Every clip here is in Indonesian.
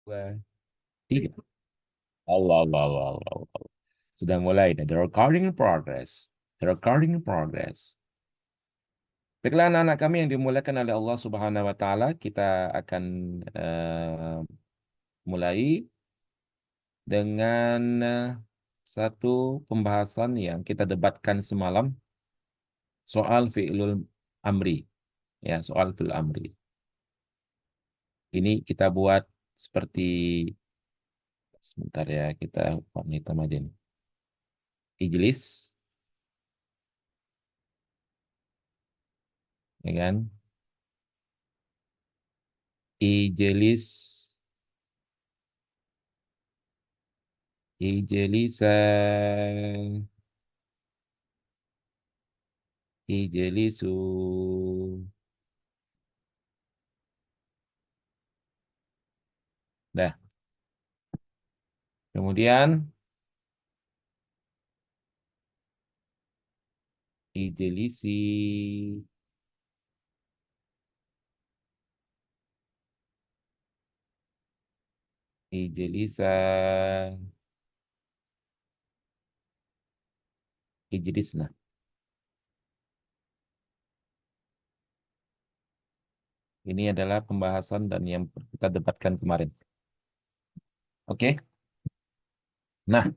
Dua, tiga. Allah, Allah, Allah, Allah, Allah. Sudah mulai. The recording in progress. The recording in progress. Baiklah anak-anak kami yang dimuliakan oleh Allah Subhanahu wa taala, kita akan mulai dengan satu pembahasan yang kita debatkan semalam, soal fi'lul amri. Ya, soal fi'lul amri. Ini kita buat seperti, sebentar ya, kita warna hitam aja nih. Ijlis, ya kan? Ijlis, ijlisa, ijlisu. Dah. Kemudian ijlisi, ijlisa, ijlisna. Ini adalah pembahasan dan yang kita debatkan kemarin. Oke. Nah,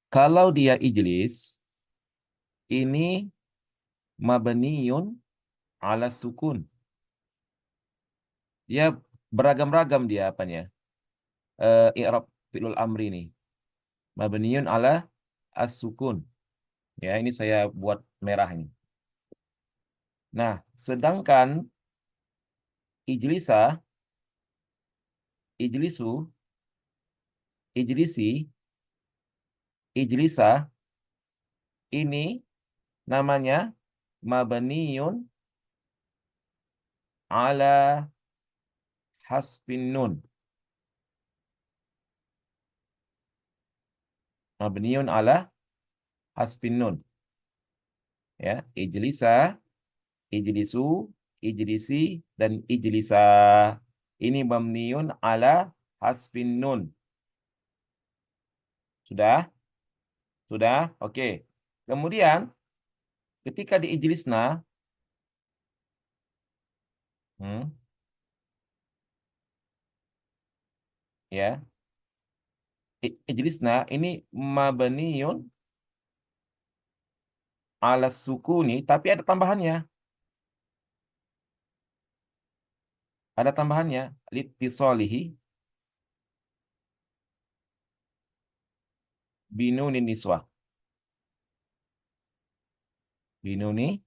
kalau dia ijlis, ini mabniun ala sukun. Dia beragam-ragam dia apanya? I'rab fi'lul amri ini. Mabniun ala as-sukun. Ya, ini saya buat merah ini. Nah, sedangkan ijlisa, ijlisu, ijlisi, ijlisa ini namanya mabniun ala hasfin nun. Mabniun ala hasfin nun. Ya, ijlisa, ijlisu, ijlisi, dan ijlisa. Ini mabniun ala hasfin nun. Sudah? Sudah? Oke. Kemudian ketika di ijlisna, hmm, ya, ijlisna ini mabniun ala sukuni, tapi ada tambahannya. Ada tambahannya. Litisolihi binuni niswah. Binuni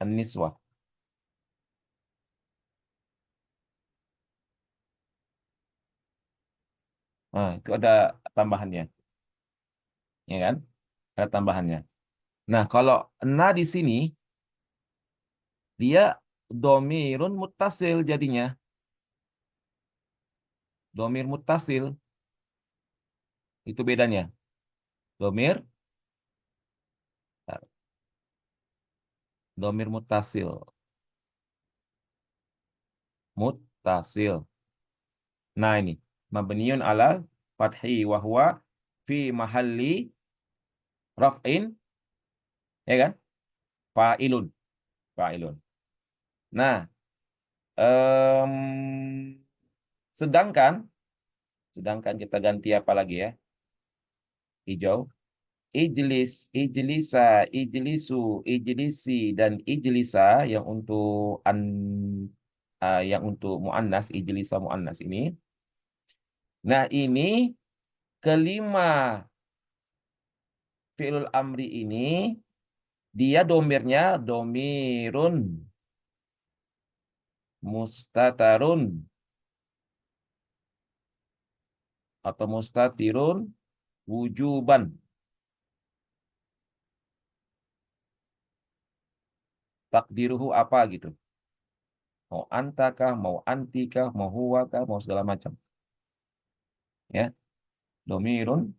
an-niswah. Nah, itu ada tambahannya, ya kan? Ada tambahannya. Nah, kalau na di sini dia domirun muttasil jadinya. Domir muttasil itu bedanya. Domir, domir muttasil, muttasil. Nah, ini mabniun alal fathi wa huwa fi mahalli raf'in, ya kan? Fa'ilun, fa'ilun. Nah, em, sedangkan sedangkan kita ganti apa lagi ya? Hijau. Ijlis, ijlisa, ijlisu, ijlisi, dan ijlisa yang untuk yang untuk muannas, ijlisa muannas ini. Nah, ini kelima fi'lul amri ini dia domirnya domirun mustatarun atau mustatirun wujuban. Takdiruhu apa gitu. Mau antakah, mau antikah, mau huwakah, mau segala macam. Ya, domirun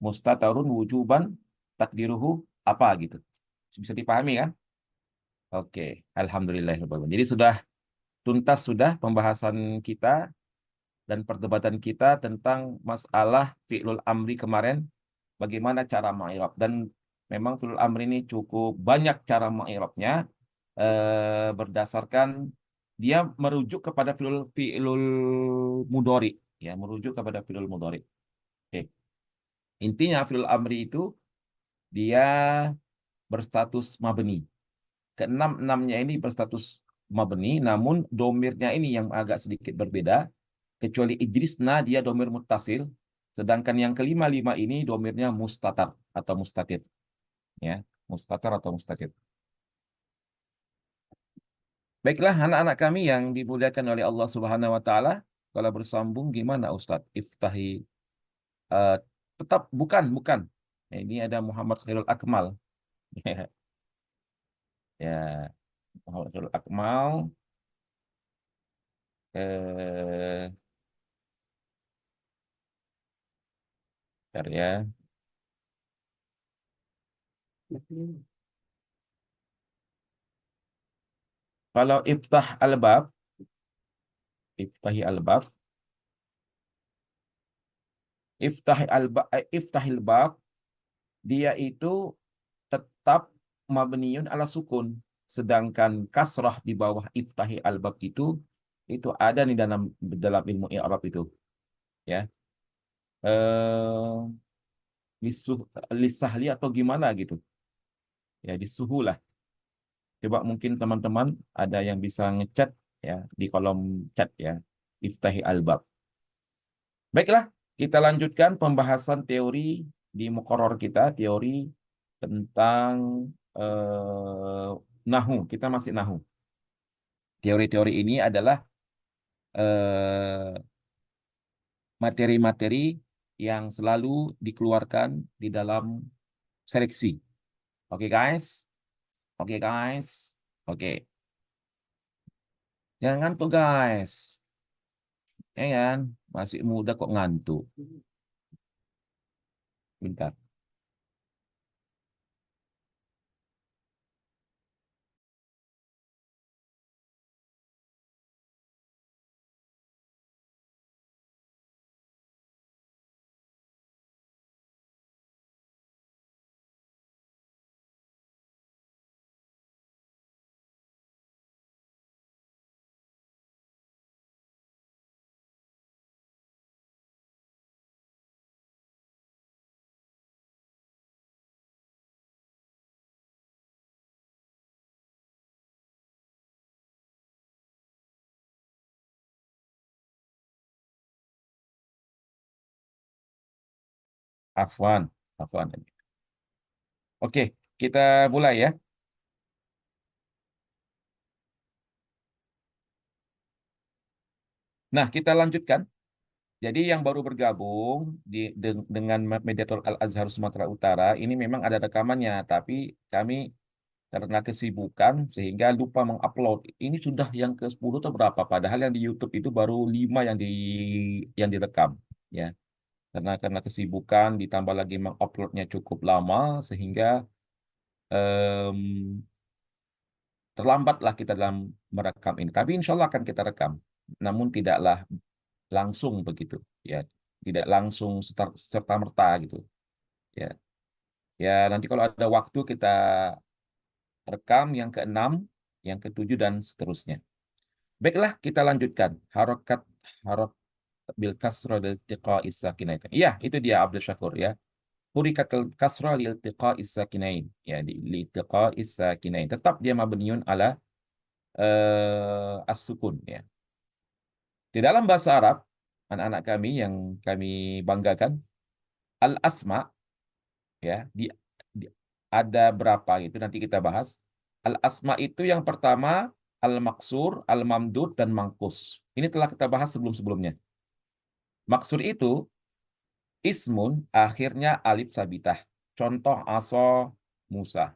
mustatarun wujuban takdiruhu apa gitu. Bisa dipahami kan? Oke, alhamdulillah. Jadi sudah tuntas sudah pembahasan kita dan perdebatan kita tentang masalah fi'lul amri kemarin, bagaimana cara mengi'rab. Dan memang fi'lul amri ini cukup banyak cara mengi'rabnya, berdasarkan dia merujuk kepada fi'lul mudhari, ya, merujuk kepada fi'lul mudhari. Oke. Intinya fi'lul amri itu dia berstatus mabni. Keenam-enamnya ini berstatus mabni, namun domirnya ini yang agak sedikit berbeda. Kecuali ijlisna dia domir muttasil, sedangkan yang kelima-lima ini domirnya mustatar atau mustatir. Ya, mustatar atau mustatir. Baiklah anak-anak kami yang dimuliakan oleh Allah Subhanahu wa taala, kalau bersambung gimana Ustadz? Iftahi eh, tetap bukan. Ini ada Muhammad Khairul Akmal. Ya, Muhammad Khairul Akmal eh bentar ya. Kalau iftahi albab, iftahil bab, dia itu tetap mabniun ala sukun. Sedangkan kasrah di bawah iftahi albab itu ada nih dalam dalam ilmu i'rab itu, ya. Eh lisuh lisahli atau gimana gitu. Ya, disuhulah. Coba mungkin teman-teman ada yang bisa ngechat ya di kolom chat ya. Iftahi albab. Baiklah, kita lanjutkan pembahasan teori di muqarrar kita, teori tentang eh, nahu. Kita masih nahu. Teori-teori ini adalah eh, materi-materi yang selalu dikeluarkan di dalam seleksi. Oke, guys? Oke, guys? Oke. Jangan ngantuk, guys. Ya kan? Masih muda kok ngantuk. Bentar. Afwan. Afwan. Oke, kita mulai ya. Nah, kita lanjutkan. Jadi yang baru bergabung dengan Mediator Al-Azhar Sumatera Utara, ini memang ada rekamannya, tapi kami karena kesibukan sehingga lupa mengupload. Ini sudah yang ke-10 atau berapa? Padahal yang di YouTube itu baru 5 yang direkam, ya. Karena kesibukan ditambah lagi menguploadnya cukup lama sehingga em, terlambatlah kita dalam merekam ini. Tapi insya Allah akan kita rekam. Namun tidaklah langsung begitu, ya. Tidak langsung serta merta gitu, ya. Ya, nanti kalau ada waktu kita rekam yang keenam, yang ketujuh dan seterusnya. Baiklah, kita lanjutkan. Harokat bil kasra lil tiqa'is sakinain. Iya, itu dia Abdul Syakur ya. Hurikatul kasra lil tiqa'is sakinain. Ya, li tiqa'is sakinain. Tetap dia mabniun ala as-sukun ya. Di dalam bahasa Arab, anak-anak kami yang kami banggakan, al-asma ya, di- ada berapa itu nanti kita bahas. Al-asma itu yang pertama al-maksur, al-mamdud dan mangkus. Ini telah kita bahas sebelum-sebelumnya. Maksur itu ismun akhirnya alif sabitah. Contoh aso Musa.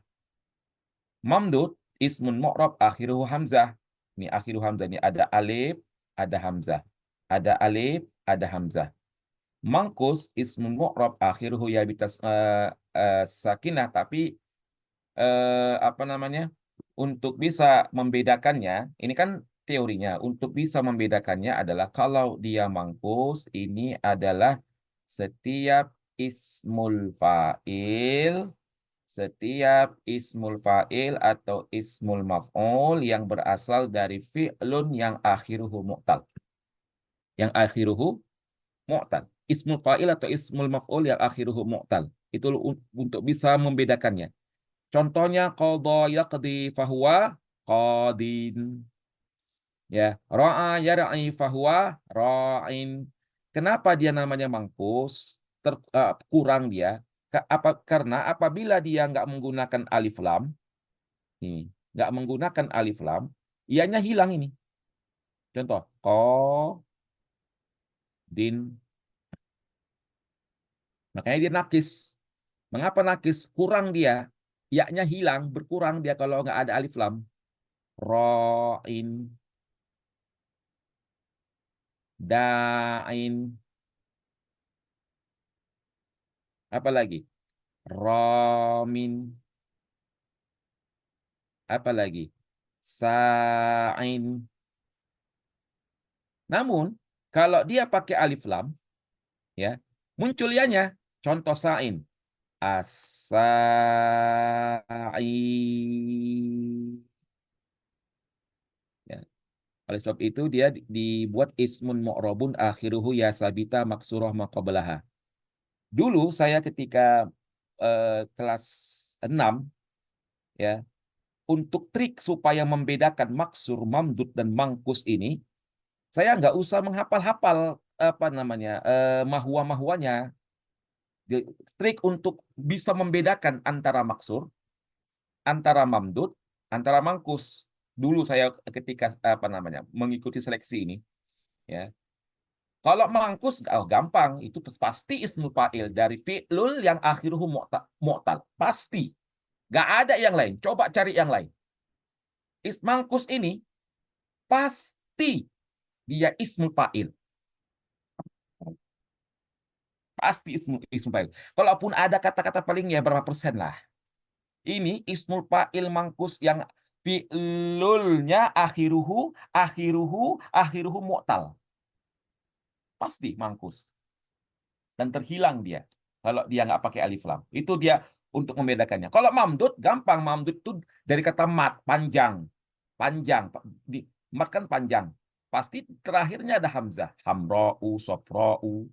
Mamdud ismun mu'rab akhiruhu hamzah. Ini akhiru hamzah, ini ada alif, ada hamzah. Ada alif, ada hamzah. Mangkus ismun mu'rab akhiruhu ya bitas sakinah, tapi apa namanya? Untuk bisa membedakannya, ini kan teorinya untuk bisa membedakannya adalah kalau dia mangkus, ini adalah setiap ismul fa'il, setiap ismul fa'il atau ismul maf'ul yang berasal dari fi'lun yang akhiruhu mu'tal. Yang akhiruhu mu'tal. Ismul fa'il atau ismul maf'ul yang akhiruhu mu'tal. Itu untuk bisa membedakannya. Contohnya qadha yaqdi fahuwa qadin. Ya, ra'a yar'i fahuwa ra'in. Kenapa dia namanya mangkus? Kurang dia. Karena apabila dia nggak menggunakan alif lam, ini nggak menggunakan alif lam, ianya hilang ini. Contoh, qadin. Makanya dia nakis. Mengapa nakis? Kurang dia. Ya-nya hilang, berkurang dia kalau nggak ada alif lam. Ro'in, da'in, apa lagi? Romin, apa lagi? Sa'in. Namun, kalau dia pakai alif lam, ya, muncul ianya. Contoh sa'in. As-sa'i. Ya. Oleh sebab itu dia dibuat ismun mu'rabun akhiruhu ya sabita maksurah maqablaha. Dulu saya ketika kelas 6, ya, untuk trik supaya membedakan maksur, mamdud dan mangkus ini, saya nggak usah menghafal-hafal apa namanya mahwa-mahwanya. Trik untuk bisa membedakan antara maksur, antara mamdud, antara mangkus. Dulu saya ketika apa namanya mengikuti seleksi ini, ya. Kalau mangkus, oh, gampang, itu pasti ismul fa'il dari fi'lul yang akhiruhu mu'tal. Pasti. Nggak ada yang lain. Coba cari yang lain. Mangkus ini pasti dia ismul fa'il. Pasti ismul fa'il. Kalaupun ada kata-kata paling ya berapa persen lah. Ini ismul fa'il mangkus yang fi'lulnya akhiruhu mu'tal. Pasti mangkus. Dan terhilang dia kalau dia nggak pakai alif lam. Itu dia untuk membedakannya. Kalau mamdud gampang, mamdud itu dari kata mat, panjang. Panjang. Mat kan panjang. Pasti terakhirnya ada hamzah, hamra'u, sofra'u.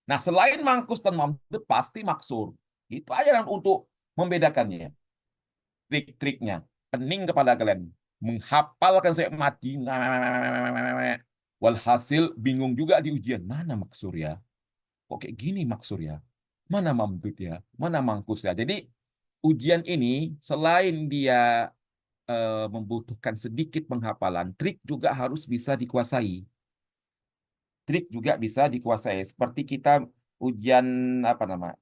Nah, selain mangkus dan mamdud pasti maksur. Itu aja untuk membedakannya. Trik-triknya. Pening kepada kalian. Menghafalkan saya mati. Walhasil bingung juga di ujian. Mana maksur ya? Kok kayak gini maksud ya? Mana mamdud ya? Mana mangkus ya? Jadi ujian ini selain dia membutuhkan sedikit penghafalan, trik juga harus bisa dikuasai. Trik juga bisa dikuasai. Seperti kita ujian apa nama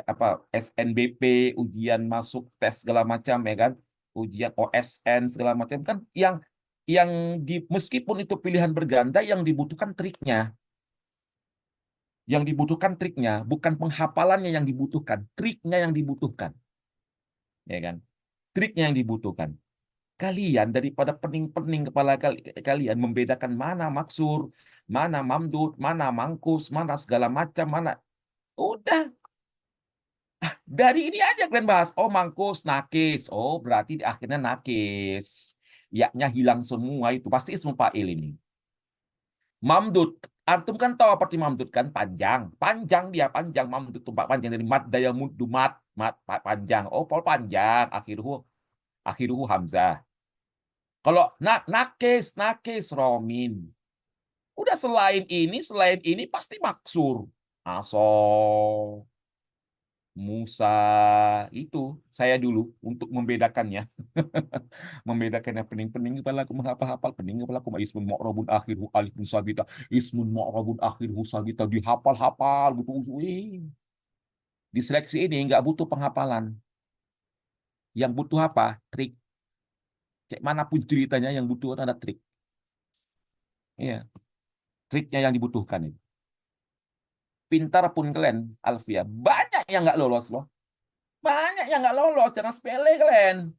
apa SNBP, ujian masuk tes segala macam ya kan, ujian OSN segala macam kan yang meskipun itu pilihan berganda yang dibutuhkan triknya. Yang dibutuhkan triknya, bukan penghafalannya yang dibutuhkan, triknya yang dibutuhkan. Ya kan? Triknya yang dibutuhkan. Kalian daripada pening-pening kepala kalian membedakan mana maksur, mana mamdud, mana mangkus, mana segala macam, mana. Udah, dari ini aja kalian bahas. Oh, mangkus, nakis. Oh, berarti di akhirnya nakis. Yaknya hilang semua itu. Pasti ismu fa'il ini. Mamdud. Antum kan tahu apa arti mamdud kan? Panjang. Panjang dia, panjang. Mamdud itu panjang dari mad daya muddu mat panjang. Oh, pol panjang. Akhiruhu hamzah. Kalau nakis romin. Udah selain ini pasti maksur. Aso, Musa, itu saya dulu untuk membedakannya. Membedakannya pening-pening kepala aku menghafal-hafal, pening kepala aku ismun mu'rabun akhiruhu alifun sabita, ismun mu'rabun akhiruhu sabita, dihafal-hafal gitu. Wih. Di seleksi ini nggak butuh penghafalan. Yang butuh apa? Trik. Kayak manapun ceritanya yang butuh ada trik. Iya, triknya yang dibutuhkan itu. Pintar pun kalian, Alfia, banyak yang nggak lolos loh. Banyak yang nggak lolos, jangan sepele kalian.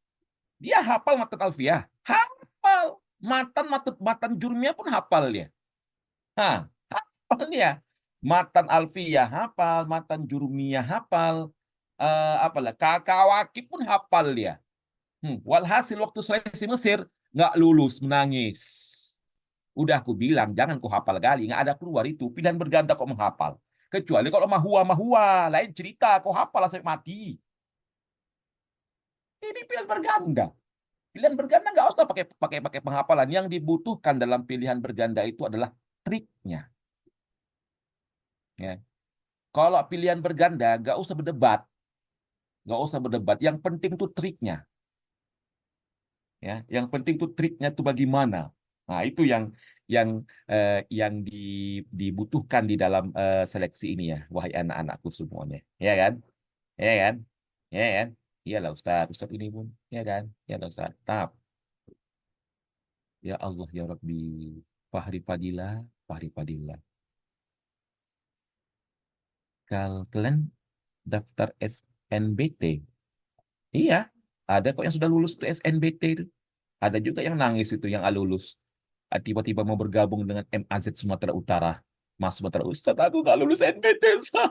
Dia hafal mata Alfia, hafal. Matan Jurmiyah pun hafal dia. Hah, hafal dia. Matan Alfiyah hafal, Matan Jurmiyah hafal, apalah Kakawaki pun hafal dia. Walhasil waktu seleksi Mesir nggak lulus, menangis. Udah aku bilang jangan kau hafal gali, nggak ada keluar itu pilihan berganda kok menghafal. Kecuali kalau mahua lain cerita kau hafal sampai mati. Ini pilihan berganda. Pilihan berganda nggak usah pakai pakai pakai penghafalan. Yang dibutuhkan dalam pilihan berganda itu adalah triknya. Ya. Kalau pilihan berganda nggak usah berdebat, nggak usah berdebat. Yang penting tuh triknya. Ya, yang penting tuh triknya tuh bagaimana. Nah, itu yang dibutuhkan di dalam seleksi ini ya, wahai anak-anakku semuanya. Ya kan? Ya kan? Ya kan? Iyalah Ustaz, Ustaz ini pun, ya kan? Ya Ustaz. Tap. Ya Allah ya Rabbi. Fahri Fadilah, Fahri Fadilah. Kalian daftar SNBT. Iya, ada kok yang sudah lulus tuh SNBT itu. Ada juga yang nangis itu yang lulus. Tiba-tiba mau bergabung dengan MAZ Sumatera Utara. Mas Sumatera, Ustaz, aku gak lulus NBT, Ustaz.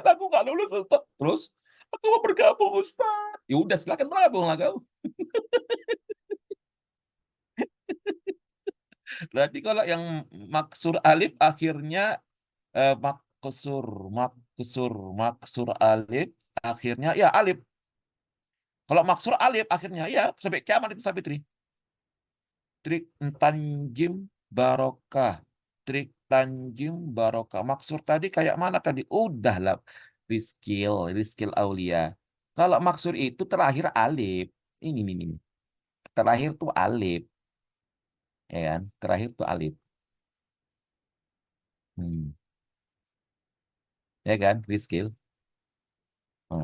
Aku gak lulus, Ustaz. Terus, aku mau bergabung, Ustaz. Ya udah, silakan bergabung lah kau. Berarti kalau yang maksur alif akhirnya maksur, maksur, maksur alif akhirnya ya alif. Kalau maksur alif akhirnya ya sampai kiamat itu Sabitri. Trik Tanjim Barokah. Trik Tanjim Barokah. Maksud tadi kayak mana tadi? Udah lah. Rizkil, Rizkil Aulia. Kalau maksud itu terakhir alif. Ini. Terakhir tuh alif. Ya kan? Terakhir tuh alif. Hmm. Ya kan? Rizkil.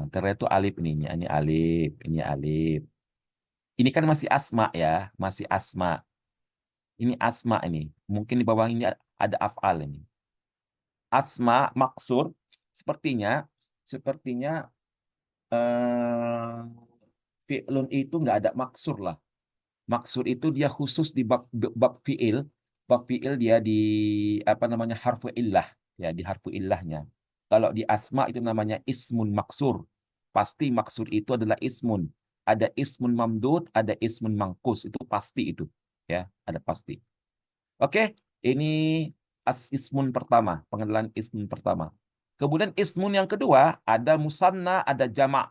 Terakhir tuh alif ini alif. Ini alif. Ini kan masih asma ya. Masih asma. Ini asma ini. Mungkin di bawah ini ada af'al ini. Asma maksur sepertinya eh fi'lun itu nggak ada maksur lah. Maksur itu dia khusus di bab fi'il. Bab fi'il dia di apa namanya harfu illah ya di harfu illahnya. Kalau di asma itu namanya ismun maksur. Pasti maksur itu adalah ismun. Ada ismun mamdud, ada ismun mangkus itu pasti itu ya ada pasti. Oke, ini ismun pertama, pengenalan ismun pertama. Kemudian ismun yang kedua ada musanna, ada jamak.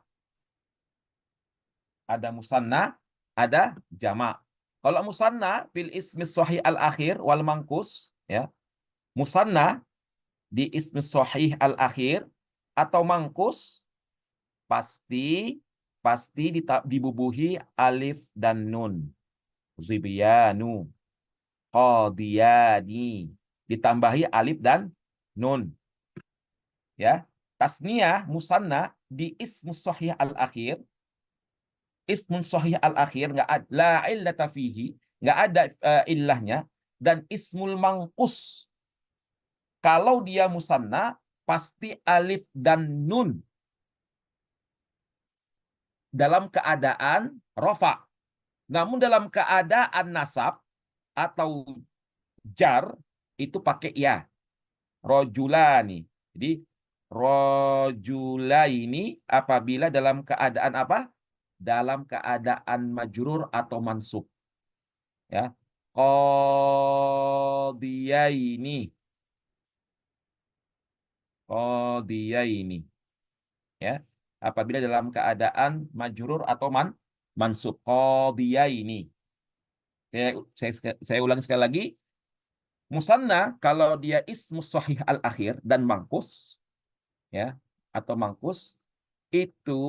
Ada musanna, ada jamak. Kalau musanna fil ismi sahih al akhir wal mangkus ya. Musanna di ismi sahih al akhir atau mangkus pasti pasti dibubuhi alif dan nun. Zibyanu, qadiyani ditambahi alif dan nun ya. Tasniyah musanna di ismus sahih al akhir, ismun sahih al akhir nggak ada la illata fihi, nggak ada illahnya. Dan ismul mangkus kalau dia musanna pasti alif dan nun dalam keadaan rofa. Namun dalam keadaan nasab atau jar itu pakai ya. Rojulani. Jadi rojula ini apabila dalam keadaan apa? Dalam keadaan majrur atau mansub. Ya. Qadiyaini. Qadiyaini. Ya. Apabila dalam keadaan majrur atau mansub. Qadiyaini. Saya ulang sekali lagi. Musanna kalau dia ismus sahih al akhir dan mangkus ya atau mangkus itu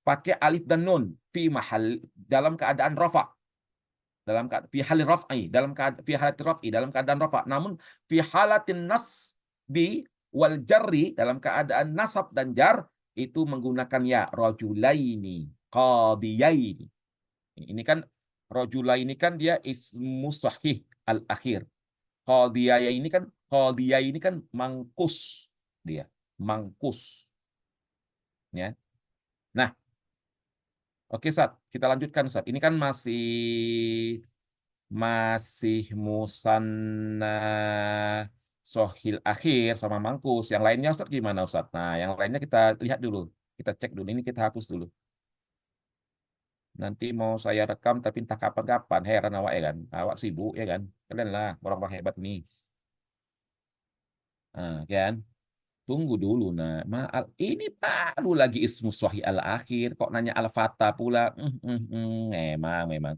pakai alif dan nun fi mahal dalam keadaan rafa, dalam keadaan fi halin raf'i, dalam keadaan fi halatin raf'i, dalam keadaan rafa. Namun fi halatin nasbi wal jarri, dalam keadaan nasab dan jar itu menggunakan ya rajulaini qadiyaini. Ini kan rajulaini kan dia ismu sahih al akhir. Qadiyah ini kan mangkus dia, mangkus ya. Nah, oke Sat, kita lanjutkan Sat. Ini kan masih masih musanna sohil akhir sama mangkus. Yang lainnya Ustaz gimana Ustaz? Nah, yang lainnya kita lihat dulu. Kita cek dulu. Ini kita hapus dulu. Nanti mau saya rekam tapi entah kapan-kapan. Heran awak ya kan. Awak sibuk ya kan. Kalian lah orang-orang hebat nih. Nah, kan? Tunggu dulu nah. Ini baru lagi ismu sahih al akhir. Kok nanya al fatah pula? Memang.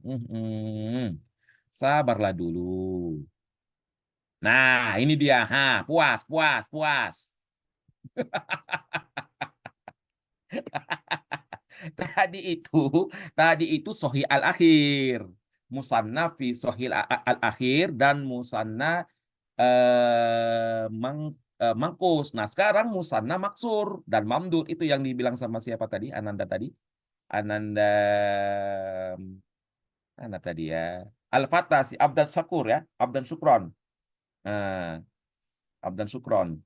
Sabarlah dulu. Nah, ini dia. Puas. Tadi itu, tadi itu sohi al akhir. Musanna fi sohil al akhir dan musanna mangkus. Nah, sekarang musanna maksur dan mamdud itu yang dibilang sama siapa tadi? Ananda tadi. Ananda mana tadi ya? Al-Fatah si Abdan Syakur ya, Abdan Syukron. Nah, Abdan Syukron.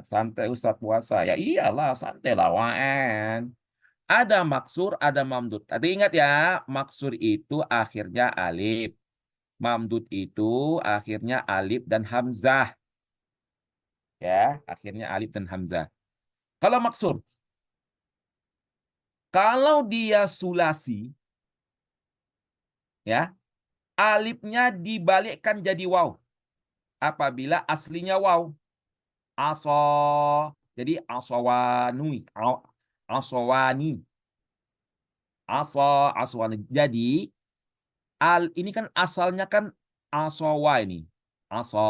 Santai Ustaz puasa. Ya iyalah, santai lah waan. Ada maksur, ada mamdud. Tadi ingat ya, maksur itu akhirnya alif. Mamdud itu akhirnya alif dan hamzah. Ya, akhirnya alif dan hamzah. Kalau maksur, kalau dia sulasi, ya, alifnya dibalikkan jadi waw. Apabila aslinya waw. Aso, jadi asawanui, asawani, aswani. Jadi ini kan asalnya kan asawa ini. Asa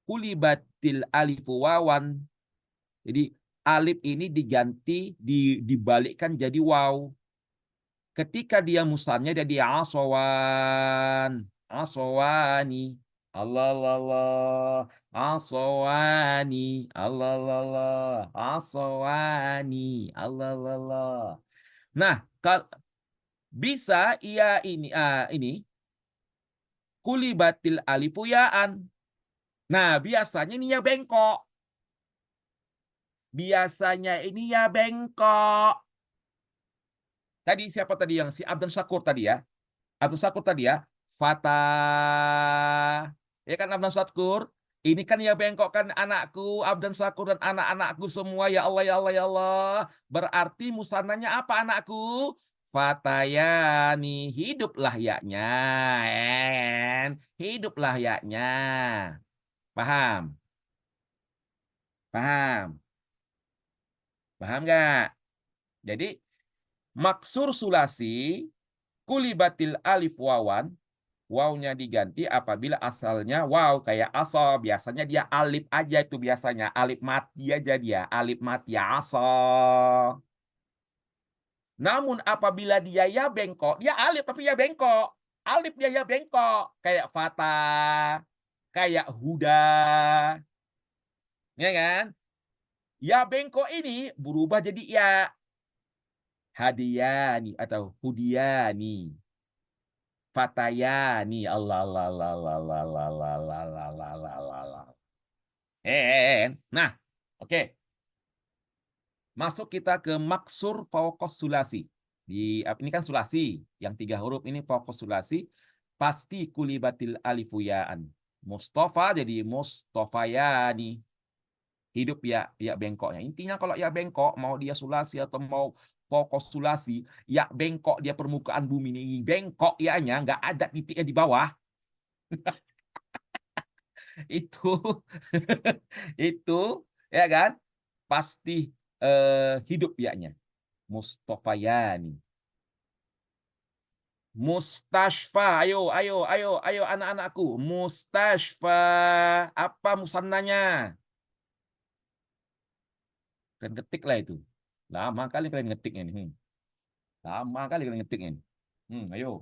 kulibatil alifu wawan. Jadi alif ini dibalikkan jadi waw. Ketika dia musannya jadi asawan, asawani. Allah Allah Allah. Asawani. Allah Allah Allah. Asawani. Allah Allah Allah. Nah, bisa ia ini kulibatil alifu yaan. Nah, biasanya ini ya bengkok. Biasanya ini ya bengkok. Tadi siapa tadi yang si Abdul Syakur tadi ya? Abdul Syakur tadi ya. Fatah. Ya kan Abdul Syakur? Ini kan ya bengkok kan anakku, Abdan Syakur dan anak-anakku semua. Ya Allah, ya Allah, ya Allah. Berarti musananya apa anakku? Fatayani. Hiduplah yaknya. Hiduplah yaknya. Paham? Paham? Paham nggak? Jadi maksur sulasi kulibatil alif wawan, wawnya diganti apabila asalnya waw kayak aso, biasanya dia alif aja itu biasanya alif mati aja dia alif mati aso. Namun apabila dia ya bengkok, dia alif tapi ya bengkok, alif dia ya bengkok kayak fata, kayak huda, ya kan? Ya bengkok ini berubah jadi ya hadiyani atau hudiani. Fatayani. Allah Allah Allah Allah Allah Allah Allah Allah Allah Allah Allah. Nah, oke. Masuk kita ke maksur fauqos sulasi. Ini kan sulasi, yang 3 huruf ini fauqos sulasi. Pasti kulibatil alifuyaan. Mustafa jadi Mustafayani. Hidup ya bengkoknya. Intinya kalau ya bengkok, mau dia sulasi atau mau pokok sulasi, ya bengkok dia permukaan bumi ini bengkok ya-nya, nggak ada titiknya di bawah. Itu itu ya kan pasti hidup ya-nya. Mustafayani. Mustashfa, ayo anak-anakku. Mustashfa, apa musannanya? Kalian ketik lah itu. Lama kali kalian ngetiknya ini. Lama kali kalian ngetiknya ini. Ayo.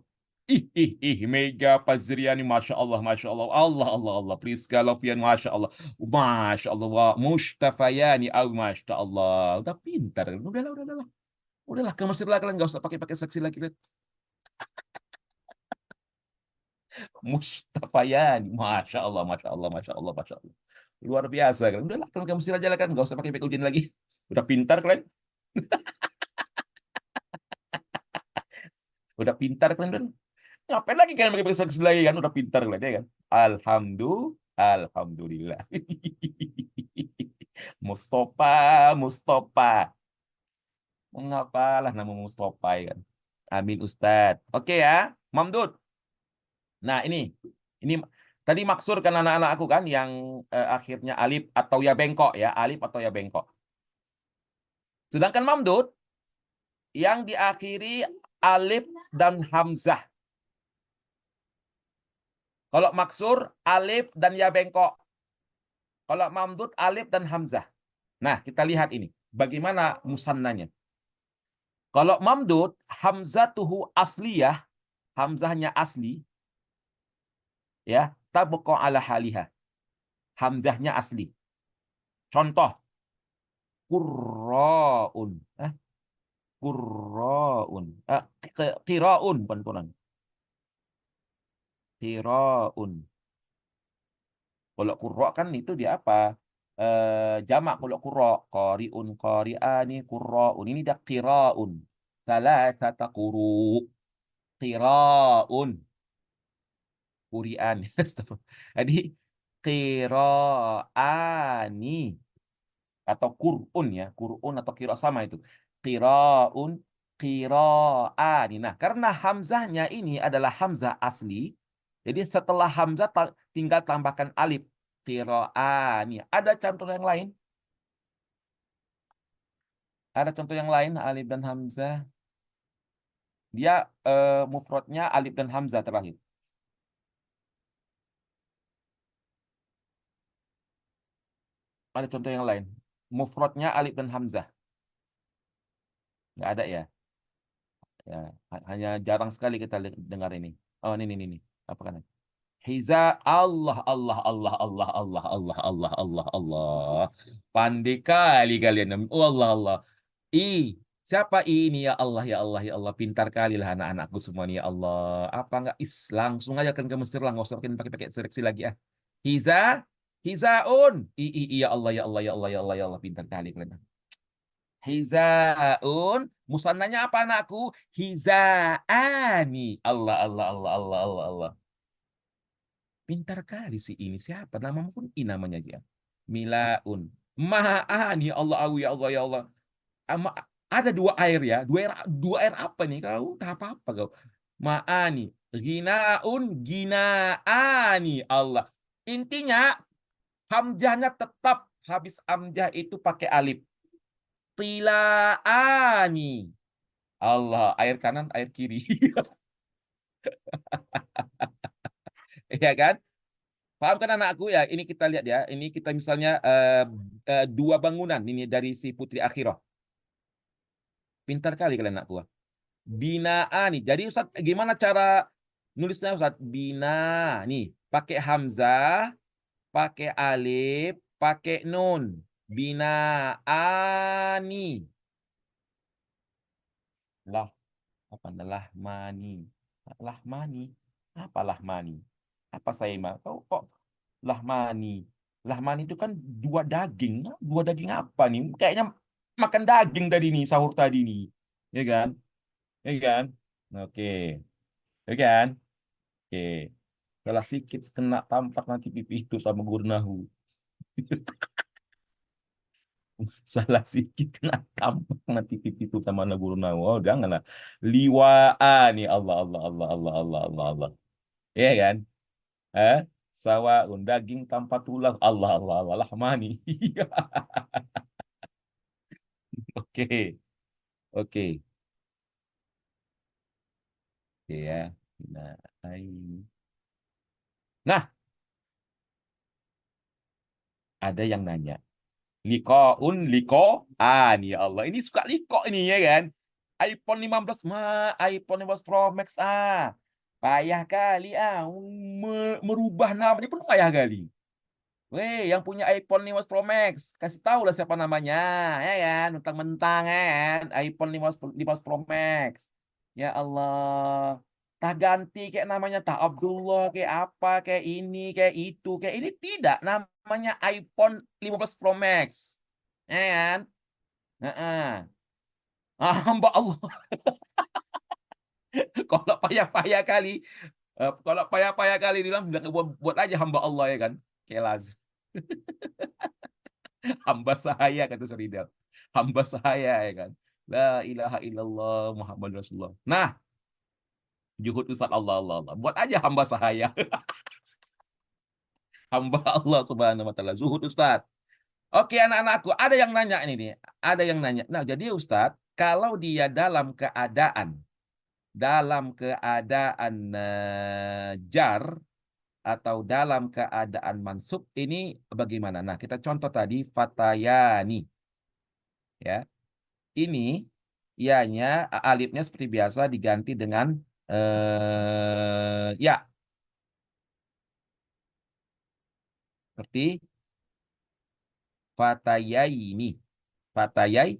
Mega Fazriani, Masya Allah, Masya Allah, Allah, Allah, Allah, Priska Lopian, Masya Allah, Masya Allah, Mustafayani, Masya Allah, udah pintar, udahlah, ke Mesir lah kalian, nggak usah pakai saksi lagi, Mustafayani, Masya Allah, Masya Allah, Masya Allah, Masya Allah, luar biasa kan, udahlah kalian ke Mesir aja lah kan, nggak usah pakai ujian lagi, udah pintar kalian, udah pintar kalian, Ngapain lagi kan pakai bahasa lagi kan udah pintar lah dia kan. Alhamdulillah. Mustafa, Mustafa. Mengapalah nama Mustafa ya kan. Amin Ustadz. Oke ya, Mamdud. Nah, ini tadi maksur kan anak-anak aku kan yang akhirnya alif atau ya bengkok ya, alif atau ya bengkok. Sedangkan Mamdud yang diakhiri alif dan hamzah. Kalau maksur alif dan ya bengkok. Kalau Mamdud alif dan hamzah. Nah, kita lihat ini. Bagaimana musannanya? Kalau Mamdud hamzatuhu asliyah, hamzahnya asli ya, tabqa ala haliha. Hamzahnya asli. Contoh, qurraun. Qurraun. Qiraun bukan Quran. Qiraun. Kalau qurra kan itu dia apa? Jamak kalau qurra, qariun, qariani, qurraun. Ini dia qiraun. Salasata quru. Qiraun. Qurian. Jadi qiraani atau Qur'un ya, Qur'un atau qira sama itu. Qiraun, qiraani. Nah, karena hamzahnya ini adalah hamzah asli, jadi setelah hamzah tinggal tambahkan alif. Qiraani. Ada contoh yang lain? Ada contoh yang lain alif dan hamzah. Dia mufradnya alif dan hamzah terakhir. Ada contoh yang lain. Mufradnya alif dan hamzah. Nggak ada ya. Ya, hanya jarang sekali kita dengar ini. Oh, ini. Apa kan? Hiza Allah Allah Allah Allah Allah Allah Allah Allah Allah. Pandai kali kalian. Oh Allah Allah. Siapa ini ya Allah ya Allah ya Allah. Pintar kali lah anak-anakku semua nih ya Allah. Apa enggak langsung aja kan ke Mesir lah, nggak usah pakai seleksi lagi ah. Hiza, hizaun. Ya Allah ya Allah ya Allah ya Allah ya Allah. Pintar kali kalian. Hizaun, musannanya apa anakku? Hizaani. Allah Allah Allah Allah Allah Allah. Pintar kali si ini. Siapa? Namamu pun I namanya dia. Milaun. Ma'ani Allah aku ya Allah ya Allah. Ama- ada dua air ya. Dua air apa nih kau? Tak apa-apa kau. Ma'ani. Ginaun ginaani Allah. Intinya hamzahnya tetap habis hamzah itu pakai alif. Tilaani. Allah, air kanan, air kiri. Ya kan? Paham kan anakku ya? Ini kita lihat ya. Ini kita misalnya dua bangunan ini dari si Putri Akhirah. Pintar kali kalian anakku. Binaan nih. Jadi Ustaz, gimana cara nulisnya Ustaz? Bina nih, pakai hamzah, pakai alif, pakai nun. Binaani. Lah, apa lahmani? Lahmani. Apa lahmani? Apa saya mah? Kok lahmani? Lahmani itu kan dua daging. Dua daging apa nih? Kayaknya makan daging tadi nih, sahur tadi nih. Ya kan? Ya kan? Oke. Ya kan? Oke. Kalau sikit kena tampak nanti pipi itu sama guru nahu. Salah sikit kena tampak nanti pipi itu sama guru nahu. Oh, janganlah. Liwaan nih Allah Allah Allah Allah Allah Allah Allah. Ya kan? Eh? Sawaun daging tanpa tulang. Allah Allah Allah lahmani. Oke. Oke. Oke ya. Nah, nah, ada yang nanya. Liko. Ya Allah. Ini suka liko ini ya kan. iPhone 15 iPhone 15 Pro Max payah kali merubah namanya pun payah kali. Weh, yang punya iPhone 15 Pro Max, kasih tahu lah siapa namanya, ya kan? Mentang-mentang kan, iPhone 15 Pro Max. Ya Allah, tak ganti kayak namanya tak Abdullah, kayak apa, kayak itu, kayak ini tidak namanya iPhone 15 Pro Max, ya kan? Heeh. Mbak Allah, Kalau payah-payah kali, kalau payah-payah kali bilang buat aja hamba Allah ya kan, Kelaz. Hamba sahaya kata Suridal. Hamba sahaya ya kan. La ilaha illallah Muhammad Rasulullah. Nah, juhud Ustaz Allah Allah Allah. Buat aja hamba sahaya. Hamba Allah Subhanahu wa taala. Zuhud Ustaz. Oke anak-anakku, ada yang nanya ini nih. Ada yang nanya. Nah, jadi Ustaz, kalau dia dalam keadaan jar atau dalam keadaan mansub ini bagaimana? Nah, kita contoh tadi fatayani ya. Ini ianya alifnya seperti biasa diganti dengan ya seperti fatayaini. Fatayai,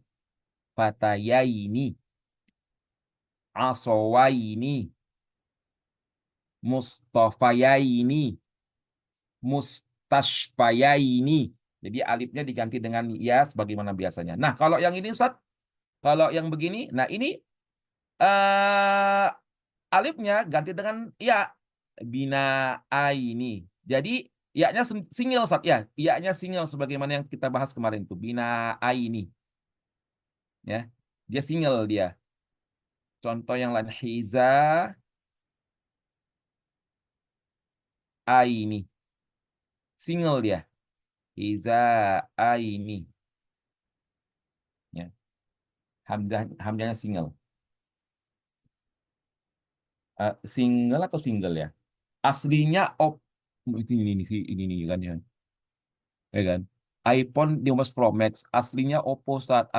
fatayaini, asowaini, mustafayaini, mustashfayaini. Jadi alifnya diganti dengan ya sebagaimana biasanya. Nah, kalau yang ini Ustaz, kalau yang begini, nah ini eh alifnya ganti dengan ya bina aini. Jadi ya-nya single Ustaz ya, ya-nya single sebagaimana yang kita bahas kemarin itu bina aini ya. Dia single dia. Contoh yang lain hiza aini. Single dia. Hiza aini ya. Hamzahnya single. Single atau single ya? Aslinya ini kan ya. Ya kan? iPhone 15 Pro Max aslinya Oppo saat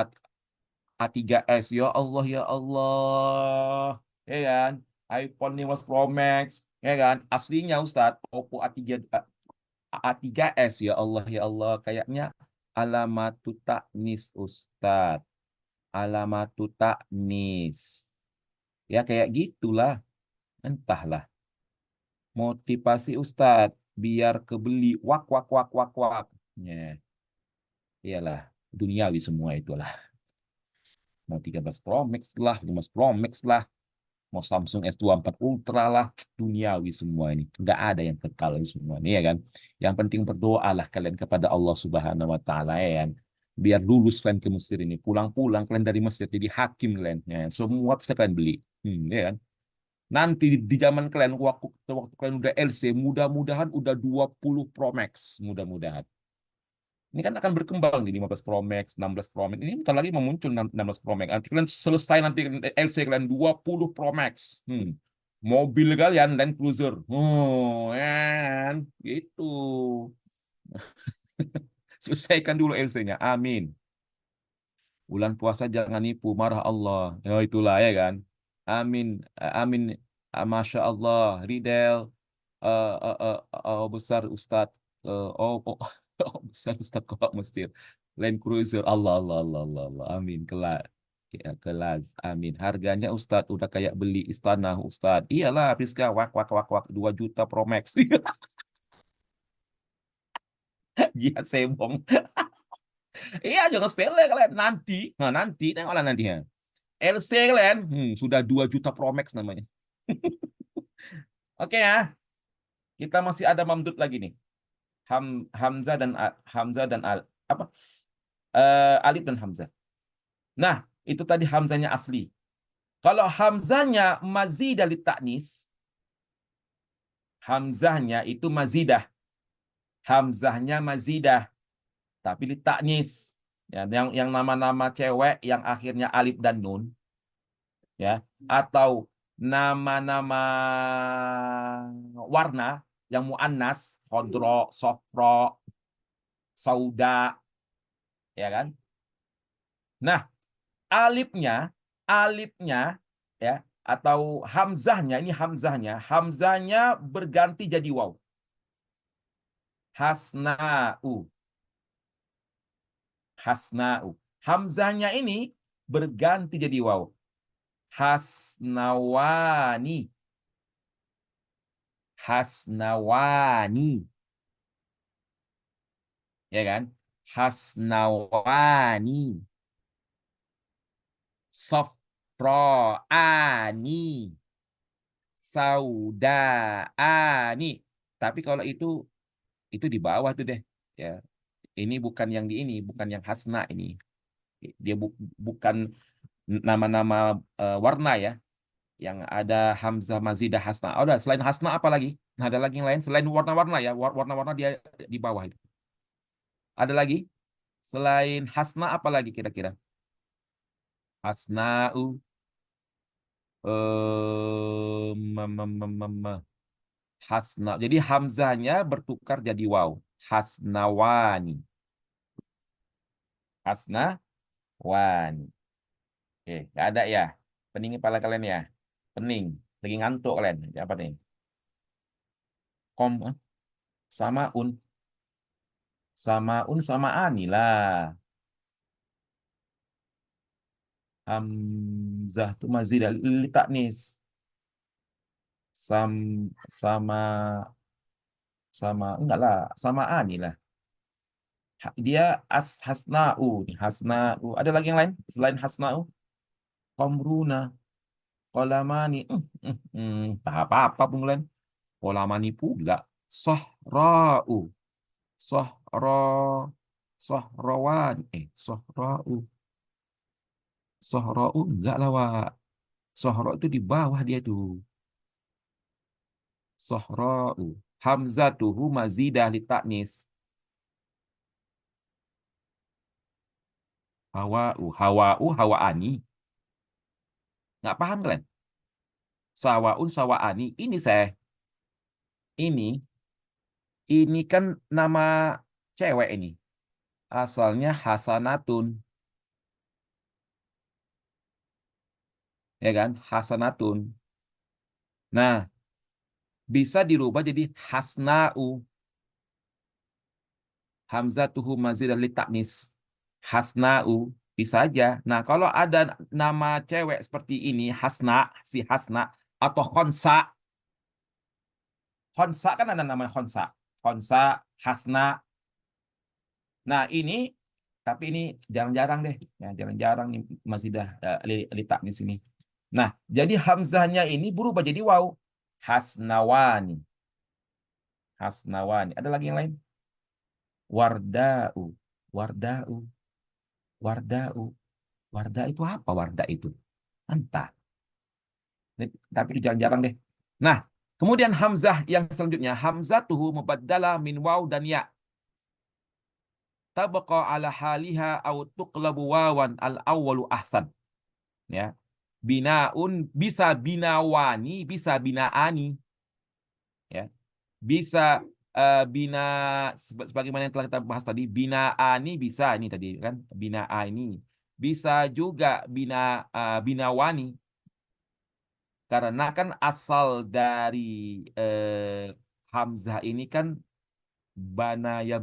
A3s. Ya Allah ya Allah. Ya kan? iPhone 15 Pro Max ya kan? Aslinya Ustadz Oppo A3s. Ya Allah ya Allah. Kayaknya alamatu taknis Ustadz. Alamatu taknis. Ya kayak gitulah. Entahlah. Motivasi Ustadz biar kebeli wak wak wak wak wak. Ya, iyalah duniawi semua itulah. Mau 13 Pro Max lah, 15 Pro Max lah, mau Samsung S24 Ultra lah, duniawi semua ini. Nggak ada yang kekal ini semua ini ya kan. Yang penting berdoalah kalian kepada Allah Subhanahu wa taala ya kan. Biar lulus kalian ke Mesir ini. Pulang-pulang kalian dari Mesir jadi hakim kalian. Ya, semua bisa kalian beli. Ya kan. Nanti di zaman kalian waktu kalian udah LC, mudah-mudahan udah 20 Pro Max, mudah-mudahan. Ini kan akan berkembang di 15 Pro Max, 16 Pro Max. Ini bentar lagi mau muncul 16 Pro Max. Nanti kalian selesai nanti LC kalian 20 Pro Max. Mobil kalian Land Cruiser. Oh, kan gitu. Selesaikan dulu LC-nya. Amin. Bulan puasa jangan nipu, marah Allah. Ya itulah ya kan. Amin, amin. Masya Allah, Ridel, besar Ustadz, besar Ustadz kok Mesir. Land Cruiser, Allah, Allah, Allah, Allah, Allah. Amin, kelas, amin. Harganya Ustadz udah kayak beli istana Ustadz. Iyalah, Rizka, wak, wak, wak, wak, 2 juta Pro Max. Jihad sebong. Iya, jangan sepele kalian. Nanti, tengoklah nantinya. LC kalian, sudah 2 juta Pro Max namanya. Oke ya, kita masih ada Mamdud lagi nih. Hamzah dan Hamzah dan apa? Alif dan Hamzah. Nah, itu tadi Hamzahnya asli. Kalau Hamzahnya mazidah li taknis, Hamzahnya itu mazidah. Hamzahnya mazidah, tapi li taknis. Ya, yang nama-nama cewek yang akhirnya alif dan nun, ya, atau nama-nama warna yang muannas, khodro, sofro, sauda, ya kan? Nah, alifnya, alifnya, ya, atau hamzahnya berganti jadi waw. Hasna'u, hasna'u. Hamzahnya ini berganti jadi waw. Hasnawani, hasnawani, ya kan? Hasnawani, sofroani, Saudaani. Tapi kalau itu di bawah tuh deh. Ya, ini bukan yang di ini, bukan yang hasna ini. Dia bukan nama-nama warna ya, yang ada hamzah mazidah hasna. Oh, udah, selain hasna apa lagi? Nah, ada lagi yang lain selain warna-warna ya, warna-warna dia di bawah itu. Ada lagi selain hasna apa lagi kira-kira? Hasna'u, hasna. Jadi hamzahnya bertukar jadi waw. Hasnawani. Hasnawani. Oke, nggak ada ya. Pening kepala kalian ya. Pening. Lagi ngantuk kalian. Apa nih? Kom, sama un. Sama un sama ani lah. Hamzah tuh mazidah li taknis. Sam sama enggak lah, sama ani lah. Dia hasna'u nih, hasna'u. Ada lagi yang lain selain hasna'u? Komruna, kolamani. Tak apa-apa pun kalian. Kolamani pula. Sohra'u, sohro, sohrawan. Sohra'u, sohra'u enggak lah, Wak. Sohro itu di bawah dia tuh. Sohra'u. Hamzatuhu mazidah li taknis. Hawa'u, hawaani. Nggak paham kalian? Sawaun, sawaani. Ini kan nama cewek ini. Asalnya Hasanatun, ya kan? Hasanatun. Nah, bisa dirubah jadi Hasna'u. Hamzatuhu mazidah li taknis. Hasna'u. Bisa aja. Nah, kalau ada nama cewek seperti ini, Hasna, si Hasna, atau Khonsa. Khonsa kan ada nama Khonsa. Khonsa, Hasna. Nah, tapi ini jarang-jarang deh. Ya, jarang-jarang nih masih dah letak di sini. Nah, jadi hamzahnya ini berubah jadi waw. Hasnawani. Hasnawani. Ada lagi yang lain? Warda'u. Warda'u. Warda'u. Warda itu apa warda itu? Entah. Tapi itu jarang-jarang deh. Nah, kemudian hamzah yang selanjutnya. Hamzah tuhu mubaddala min waw dan ya. Tabqa ala haliha au tuqlabu wawan al awwalu ahsan. Ya. Binaun bisa binawani, bisa binaani, ya. Bisa bina sebagaimana yang telah kita bahas tadi, binaani bisa ini tadi kan, binaani. Bisa juga binawani karena kan asal dari hamzah ini kan bana ya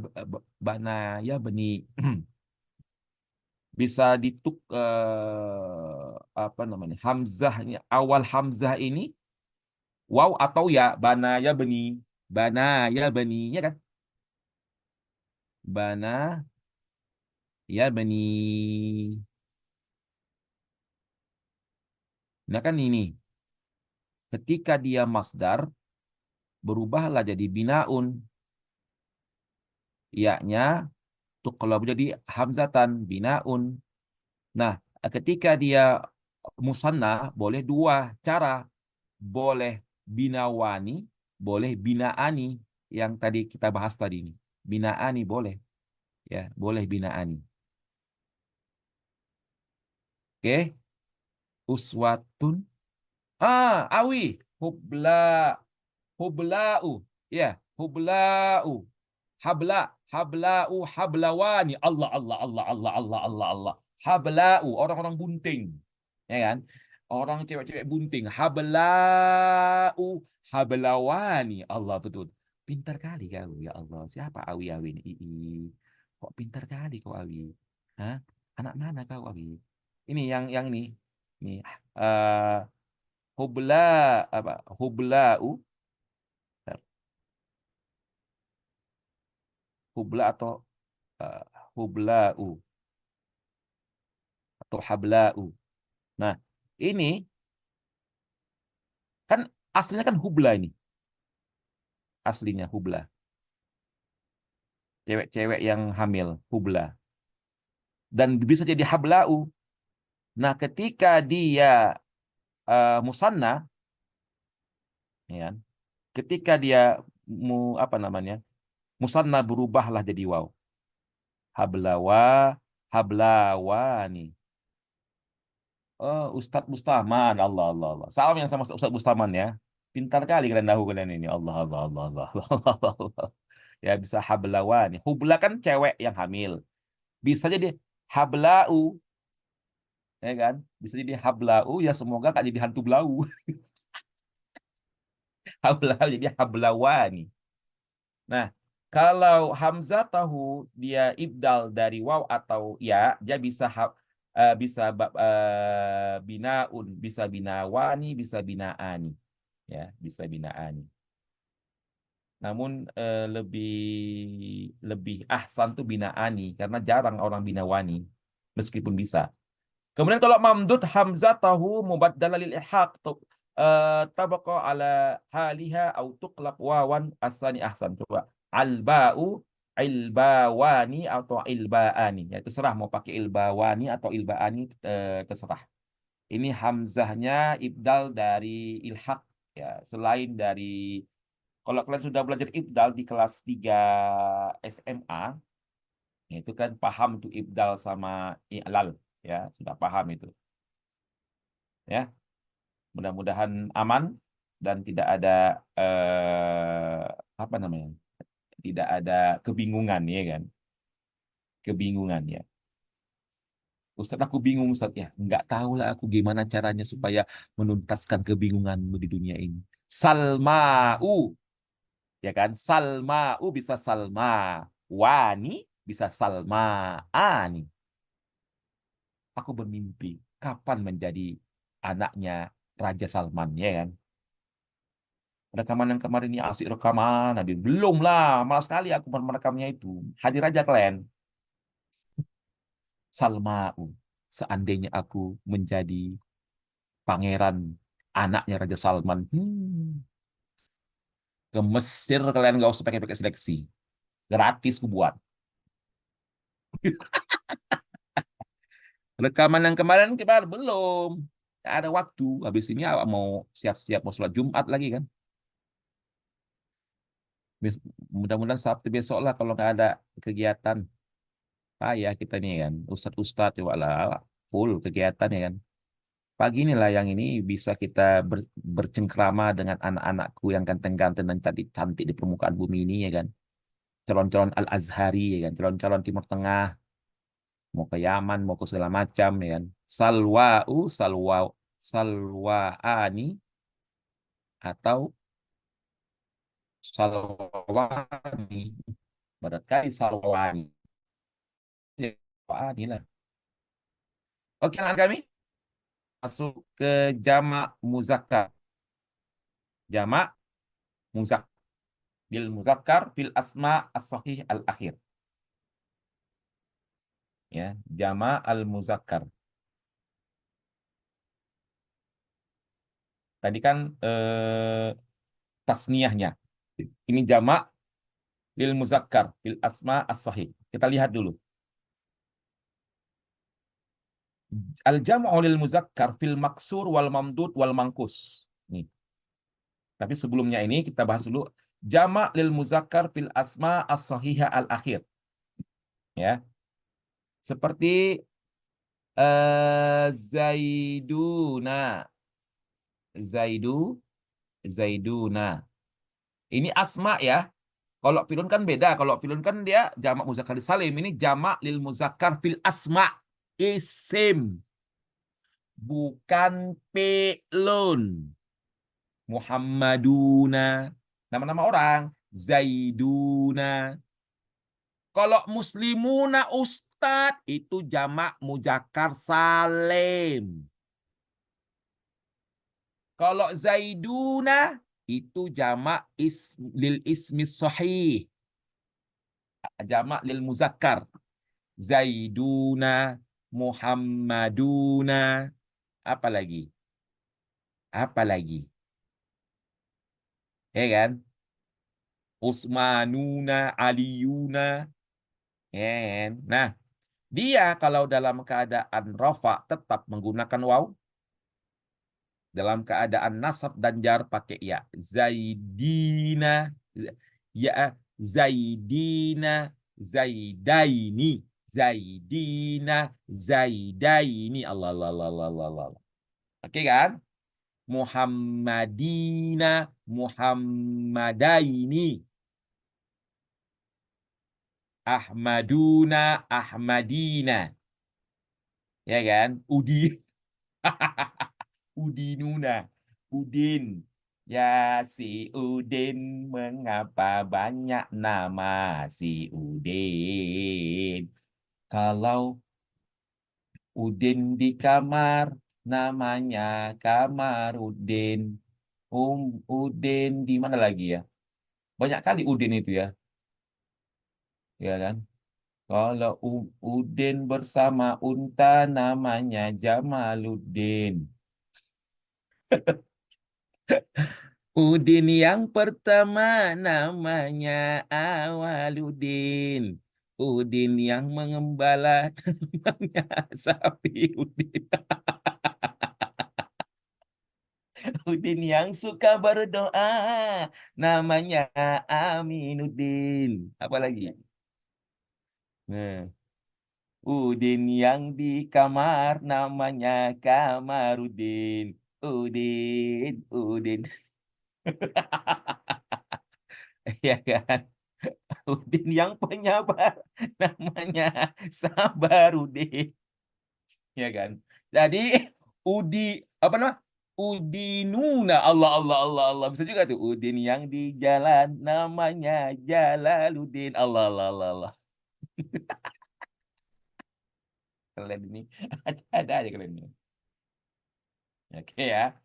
bana ya beni. Bisa dituk apa namanya hamzahnya, awal hamzah ini waw atau ya, bana ya beni, ya kan, bana ya beni. Nah kan ini ketika dia masdar berubahlah jadi binaun, yaknya tuqlab jadi hamzatan binaun. Nah, ketika dia musanna boleh dua cara, boleh binawani, boleh binaani, yang tadi kita bahas tadi ini. Binaani boleh, ya, boleh binaani. Oke, uswatun. Awi, hubla, hublau, ya, hublau, habla, hablau, hablawani. Allah, Allah, Allah, Allah, Allah, Allah, Allah. Hablau, orang-orang bunting, ya kan? Orang cewek-cewek bunting. Hablau, hablawani. Allah, betul. Pintar kali kau, ya Allah. Siapa Awi ini? Kok pintar kali kau Awi? Hah? Anak mana kau Awi? Ini yang ini. Nih, eh hubla apa? Hublau, hubla atau eh, hublau atau hablau. Nah, ini kan Aslinya kan hubla ini. Aslinya hubla. Cewek-cewek yang hamil, hubla. Dan bisa jadi hablau. Nah, ketika dia musanna, ya kan? Ketika dia apa namanya? Musanna berubahlah jadi waw. Hablawa, hablawani. Oh, Ustadz Bustaman, Allah, Allah, Allah. Salam yang sama Ustadz Bustaman ya. Pintar kali kalian tahu kalian ini. Allah, Allah, Allah, Allah, Allah, Allah, Allah. Ya bisa hablawani. Hubla kan cewek yang hamil. Bisa jadi hablau, ya kan? Bisa jadi hablau, ya semoga gak jadi hantu blau. Hablau jadi hablawani. Nah, kalau Hamzah tahu dia ibdal dari waw atau ya, dia bisa bisa binaun, bisa binawani, bisa binaani, ya, bisa binaani. Namun lebih lebih ahsan tuh binaani karena jarang orang binawani, meskipun bisa. Kemudian kalau mamdud hamzah tahu mubaddala lil ilhaq tabaqa ala haliha au tuqlaq wawan asani ahsan. Coba alba'u ilbawani atau ilbaani. Ya terserah mau pakai ilbawani atau ilbaani, terserah. Ini hamzahnya ibdal dari ilhaq, ya, selain dari kalau kalian sudah belajar ibdal di kelas 3 SMA, ya itu kan paham tuh ibdal sama i'lal, ya, sudah paham itu. Ya, mudah-mudahan aman dan tidak ada apa namanya, tidak ada kebingungan, ya kan, kebingungan ya. Ustaz, aku bingung Ustaz, ya nggak tahu lah aku gimana caranya supaya menuntaskan kebingunganmu di dunia ini. Salma'u, ya kan, salma'u bisa salma wani, bisa salma ani. Aku bermimpi kapan menjadi anaknya Raja Salman, ya kan. Rekaman yang kemarin ini asik rekaman, Nabi. Belum lah, malas sekali aku merekamnya itu. Hadir aja kalian. Salma'u. Seandainya aku menjadi pangeran, anaknya Raja Salman. Ke Mesir kalian nggak usah pakai-pakai seleksi. Gratis ku buat. Rekaman yang kemarin kita belum. Nggak ada waktu. Habis ini awak mau siap-siap mau sholat Jumat lagi kan. Mudah-mudahan Sabtu besok lah kalau nggak ada kegiatan. Ya kita nih kan, Ustadz-Ustadz coba lah full kegiatan ya kan. Pagi inilah yang ini bisa kita bercengkrama dengan anak-anakku yang ganteng-ganteng dan cantik-cantik di permukaan bumi ini ya kan. Calon-calon Al-Azhari ya kan, calon-calon Timur Tengah, mau ke Yaman, mau ke segala macam ya kan. Salwa'u, salwa'ani atau salwani. Berkali salwani. Ya, salwani lah. Oke, anak kami masuk ke jamak muzakkar. Jamak muzakkar. Bil muzakkar fil asma as-sahih al-akhir. Ya, jama al muzakkar. Tadi kan tasniyahnya. Ini jama lil muzakkar fil asma as-sahih. Kita lihat dulu. Al jam'u lil muzakkar fil maksur wal mamdud wal mangkus. Nih. Tapi sebelumnya ini kita bahas dulu jama lil muzakkar fil asma as-sahihah al-akhir. Ya. Seperti Zaiduna. Zaidu, Zaiduna. Ini asma ya. Kalau filun kan beda. Kalau filun kan dia jamak muzakkar salim. Ini jamak lil muzakkar fil asma. Isim. Bukan fi'lun. Muhammaduna. Nama-nama orang. Zaiduna. Kalau muslimuna ustad itu jamak muzakkar salim. Kalau zaiduna itu jamak lil ismi sahih. Jamak lil muzakkar. Zaiduna, Muhammaduna, apa lagi? Apa lagi? Ya kan? Usmanuna, Aliyuna, ya kan? Nah, dia kalau dalam keadaan rafa tetap menggunakan waw, dalam keadaan nasab dan jar pakai ya. Zaidina, ya, Zaidina, Zaidaini, Zaidina, Zaidaini. Allah, Allah, Allah, Allah, Allah, Allah. Oke kan? Muhammadina, Muhammadaini, Ahmaduna, Ahmadina, ya kan? Udinuna, Udin. Ya si Udin, mengapa banyak nama si Udin? Kalau Udin di kamar, namanya Kamarudin. Udin di mana lagi ya? Banyak kali Udin itu ya, ya kan? Kalau Udin bersama unta, namanya Jamaluddin. Udin yang pertama namanya Awaludin. Udin yang mengembala namanya Sapi Udin. Udin yang suka berdoa namanya Aminuddin. Apa lagi? Nah, Udin yang di kamar namanya Kamarudin. Udin, Udin. Ya kan? Udin yang penyabar namanya Sabarudin, ya kan? Jadi Udi apa nama? Udinuna, Allah, Allah, Allah, Allah, bisa juga tuh. Udin yang di jalan namanya Jalaluddin, Allah, Allah, Allah, Allah. Kalian ini ada aja kalian ini. Oke ya.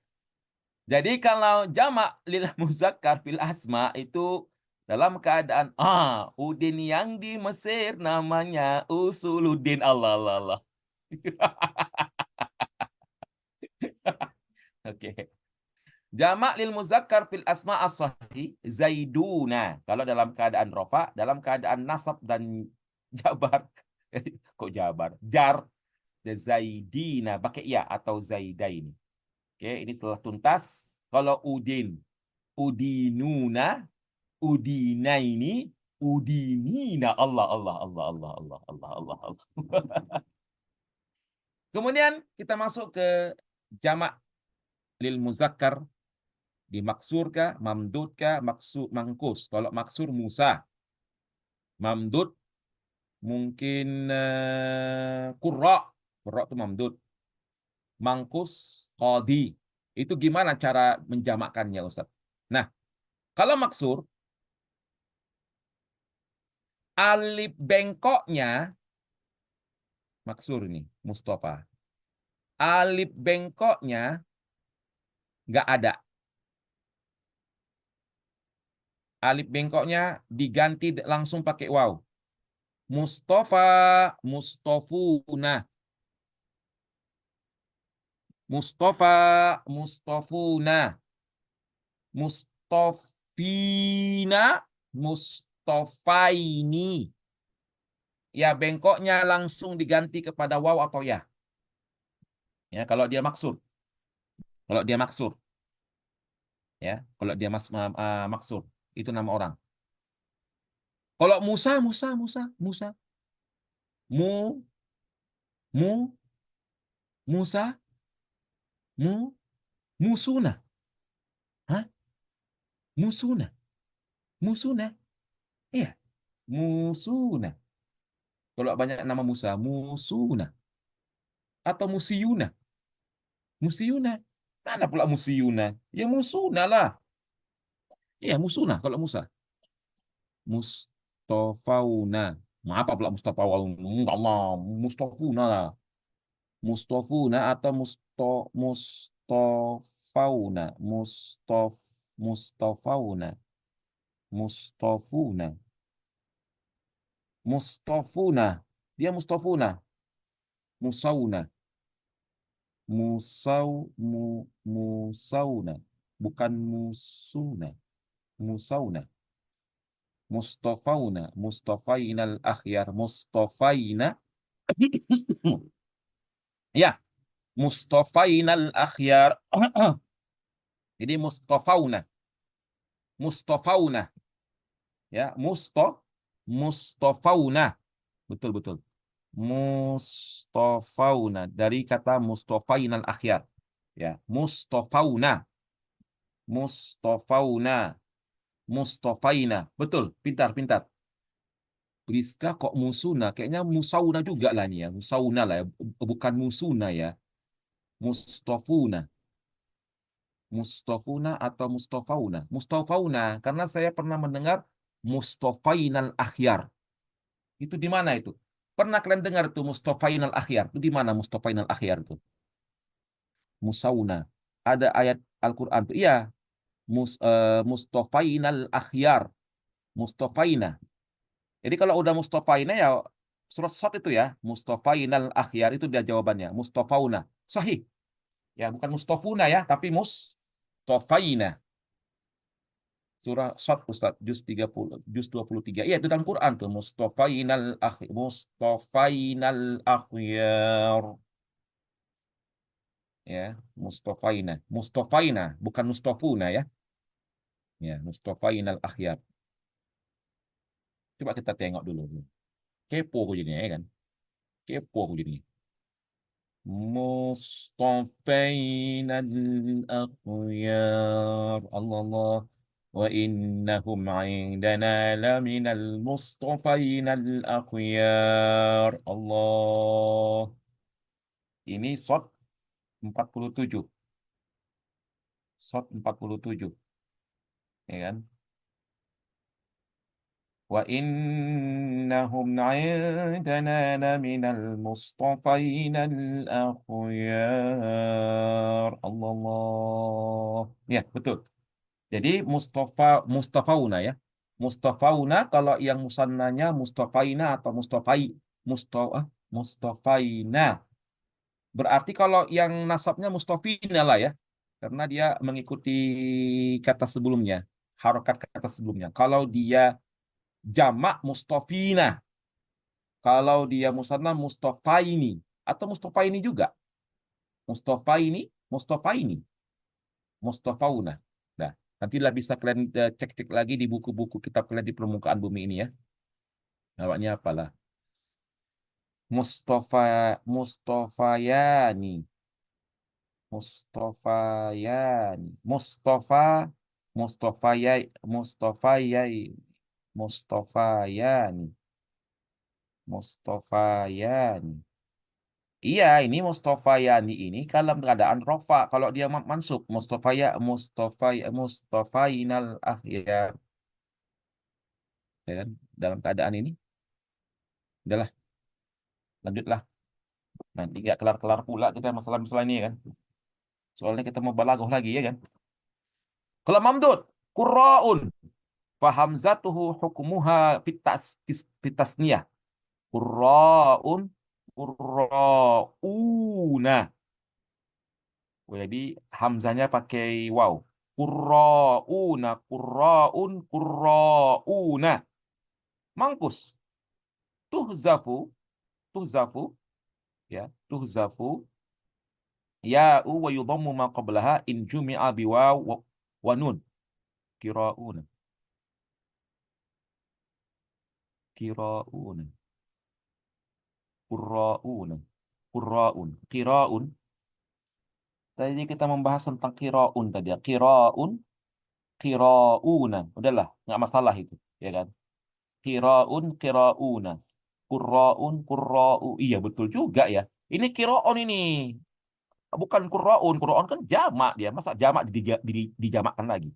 Jadi kalau jamak lil muzakkar fil asma itu dalam keadaan Udin yang di Mesir namanya Usuluddin, Allah, Allah, Allah. Oke. Jamak lil muzakkar fil asma as-sahih Zaiduna. Kalau dalam keadaan rofa, dalam keadaan nasab dan jabar. Kok jabar? Jar dan Zaidina pakai ya atau Zaidaini. Oke, ini telah tuntas. Kalau Udin, Udinuna, Udinaini, Udinina. Allah, Allah, Allah, Allah, Allah, Allah, Allah, Allah. Kemudian kita masuk ke jamak lil muzakkar, dimaksur kah, mamdud kah, maksud mangkus. Kalau maksur Musa, mamdud mungkin qurra. Qurra itu mamdud. Mangkus qadi. Itu gimana cara menjamakkannya, Ustaz? Nah, kalau maksur, alif bengkoknya, maksur ini, Mustafa. Alif bengkoknya nggak ada. Alif bengkoknya diganti langsung pakai waw. Mustafa, Mustafuna. Mustafa, Mustafuna. Mustafina, Mustafaini. Ya, bengkoknya langsung diganti kepada waw atau ya. Ya, kalau dia maksur. Kalau dia maksur. Ya, kalau dia maksur. Itu nama orang. Kalau Musa, Musa, Musa, Musa. Mu, mu, Musa, Musuna. Hah? Musuna. Musuna. Iya, Musuna. Kalau banyak nama Musa, Musuna. Atau Musiuna. Musiuna. Mana pula Musiuna? Ya Musuna lah. Iya, Musuna kalau Musa. Mustafauna. Apa pula Mustafauna? Enggak Allah, Mustafuna lah. Mustafuna atau Mustafauna. Mustafauna. Mustafuna. Mustafuna. Dia Mustafuna. Musauna. Musauna. Bukan Musuna. Musauna. Mustafauna. Mustafainal akhyar. Mustafaina. Ya, Mustafainal akhyar. Jadi Mustafauna. Mustafauna. Ya, Mustafauna. Betul betul. Mustafauna dari kata Mustafainal akhyar. Ya, Mustafauna. Mustafauna. Mustafaina. Betul, pintar pintar. Priska kok Musuna? Kayaknya Musauna juga lah nih ya. Musauna lah ya. Bukan Musuna ya. Mustafuna. Mustafuna atau Mustafauna? Mustafauna. Karena saya pernah mendengar Mustafainal akhyar. Itu di mana itu? Pernah kalian dengar tuh Mustafainal akhyar? Itu di mana Mustafainal akhyar itu? Musauna. Ada ayat Al-Quran tuh. Iya. Mustafainal akhyar. Mustafaina. Jadi kalau udah Mustafaina ya surat Shad itu ya. Mustafainal akhyar itu dia jawabannya. Mustafauna. Sahih. Ya, bukan Mustafuna ya, tapi Mustafaina. Surah Shad Ustaz, juz 30, juz 23. Iya, itu dalam Quran tuh. Mustafainal akhyar. Ya, Mustafaina. Mustafaina, bukan Mustafuna ya. Ya, Mustafainal akhyar. Coba kita tengok dulu. Kepo aku jadinya ya kan. Kepo aku jadinya. مصطفين الأخيار الله الله وإنهم عندنا لمن المصطفين الأخيار Allah. Ini shot 47. Shot 47, ya kan? Wa innahum 'indana laminal mustafainal akhyar. Allah. Ya, betul. Jadi Mustafauna ya. Mustafauna kalau yang musannanya Mustafaina atau Mustafaina. Berarti kalau yang nasabnya Mustafina lah ya. Karena dia mengikuti kata sebelumnya, harokat kata sebelumnya. Kalau dia jamak Mustafina, kalau dia musanna Mustafaini atau Mustafaini juga. Mustafaini, Mustafaini, Mustafauna. Nah, nantilah bisa kalian cek-cek lagi di buku-buku kitab kalian di permukaan bumi ini ya. Namanya apalah? Mustafayani. Mustafayani. Mustafayai. Mustafayani. Mustafayani. Iya, ini Mustafayani ini dalam keadaan rofa. Kalau dia mansub, Mustafainal akhyar. Ya kan? Dalam keadaan ini, udahlah, lanjutlah. Nanti nggak kelar-kelar pula kita masalah-masalah ini ya kan. Soalnya kita mau balagoh lagi ya kan. Kalau mamdud, qurraun, fahamzatuhu hukumuha fitasniyah. Qurraun, qurrauna. Jadi hamzanya pakai waw. Qurrauna, qurraun, qurrauna. Mangkus. Tuhzafu, tuhzafu, ya, tuhzafu. Ya'u wa yudhammu ma qablaha in jumi'a biwaw wa nun. Qira'una. Qira'una. Qurra'una. Qurra'un. Qira'un. Tadi kita membahas tentang qira'un tadi ya. Qira'un, qira'una. Udahlah, nggak masalah itu, ya kan? Qira'un, qira'una. Qurra'un, qurra'u. Iya, betul juga ya. Ini qira'un ini. Bukan qurra'un. Qurra'un kan jamak dia. Masa jamak dijamakkan lagi.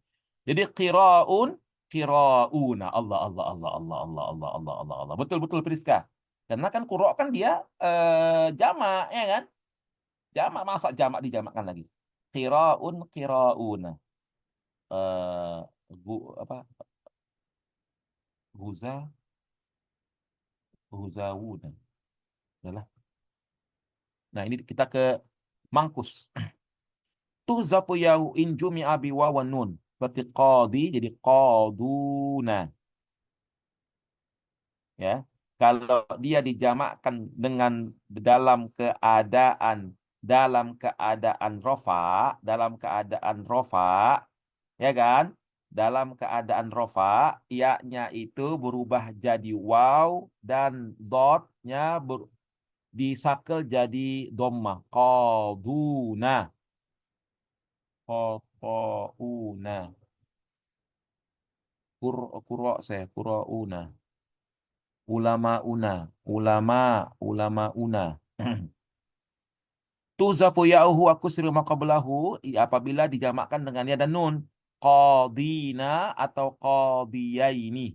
Jadi qira'un, qira'una. Allah, Allah, Allah, Allah, Allah, Allah, Allah, Allah, Allah. Betul, betul, Priska. Karena kan qurra' kan dia jamak, ya kan? Jamak, masa jamak dijamakkan lagi. Qira'un, qira'una. Eh, apa? Huza, huzawuna. Adalah. Nah, ini kita ke mangkus. Tuhzafu yau in jumi'a bi wawan nun. seperti qadi jadi qaduna, ya. Kalau dia dijamakkan dengan dalam keadaan rofa, ya kan? Dalam keadaan rofa, ya-nya itu berubah jadi waw dan dotnya disakel jadi dhammah. Qaduna, qaqauna, qura'una, ulama una. Tuzafu ya'uhu wa kusri ma qablahu apabila dijamakkan dengan ya dan nun. Qadina atau qadiyaini.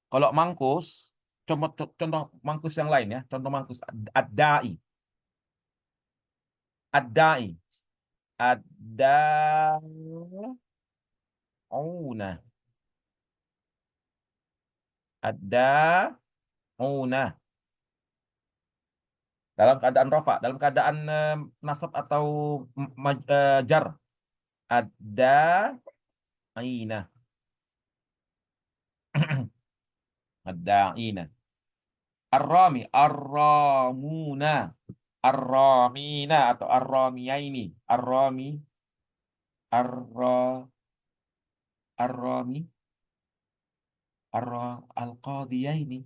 Kalau mangkus, contoh mangkus yang lain ya. Contoh mangkus ad-da'i. Ad-da'i. Ad-da'una. Ad-da'una. Dalam keadaan rafa, dalam keadaan nasab atau jar. Ad-da'ina. Ad-da'ina. Ar-rami, ar-ramuna, ar-ramina atau ar-ramiyaini, ar-rami, ar-ra, ar-rami, al-qadiyaini.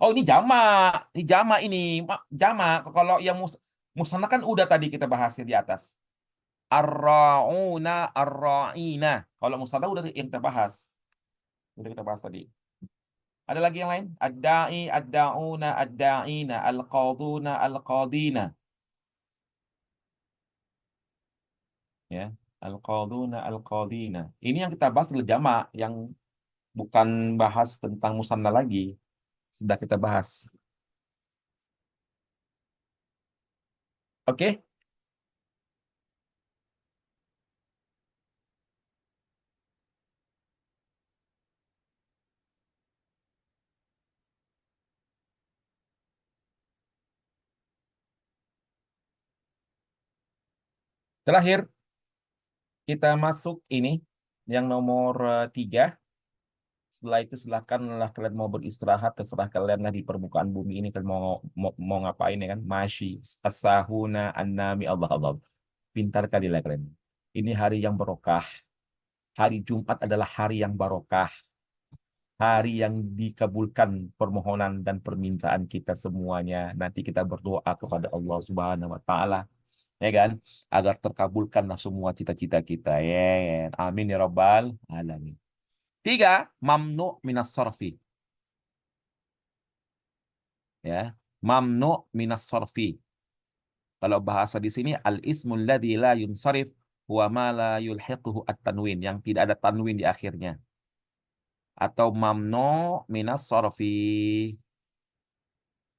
Oh, ini jamak ini, jamak. Kalau yang musanna kan udah tadi kita bahasnya di atas. Ar-rauna, ar-ra'ina. Kalau musanna udah yang kita bahas. Udah kita bahas tadi. Ada lagi yang lain? Ad-da'i, ad-da'una, ad-da'ina, al-qaduna, al-qadina. Ya, al-qaduna, al-qadina. Ini yang kita bahas adalah jamak, yang bukan bahas tentang musanna lagi. Sudah kita bahas. Oke? Terakhir, kita masuk ini, yang nomor 3. Setelah itu silakanlah kalian mau beristirahat, terserah kalian lah di permukaan bumi ini kalian mau ngapain ya kan? Masyi, as-sahuna, an-nami, Allah Allah. Pintar kali lah kalian. Ini hari yang barokah. Hari Jumat adalah hari yang barokah. Hari yang dikabulkan permohonan dan permintaan kita semuanya. Nanti kita berdoa kepada Allah Subhanahu wa taala, ya kan? Agar terkabulkanlah semua cita-cita kita, ya kan? Amin ya rabbal alamin. 3, mamnu minas sorfi. Ya, mamnu minas sorfi. Kalau bahasa di sini al-ismul ladzi la yunsarif wa ma la yulhiquhu at-tanwin, yang tidak ada tanwin di akhirnya. Atau mamnu minas sorfi.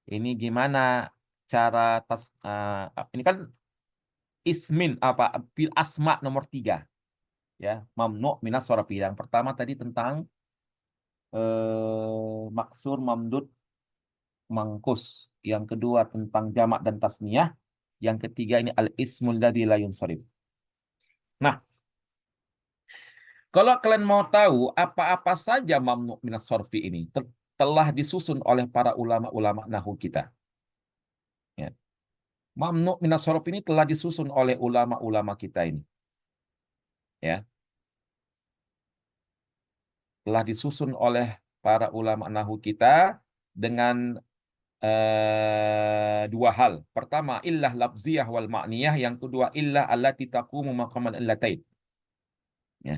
Ini gimana cara ini kan ismin apa bil asma nomor 3, ya, mamnu minas sorfi. Yang pertama tadi tentang maksur, mamdud, mangkus. Yang kedua tentang jamak dan tasniyah. Yang ketiga ini al-ismul ladzi la yunsharif. Nah, kalau kalian mau tahu apa-apa saja mamnu minas sorfi ini telah disusun oleh para ulama-ulama nahwu kita. Ya. Mamnu minas sorfi ini telah disusun oleh ulama-ulama kita ini. Ya. Telah disusun oleh para ulama nahwu kita dengan dua hal. Pertama, illah lafziyah wal ma'niyah. Yang kedua, illah allati taqumu maqamal illatain. Ya.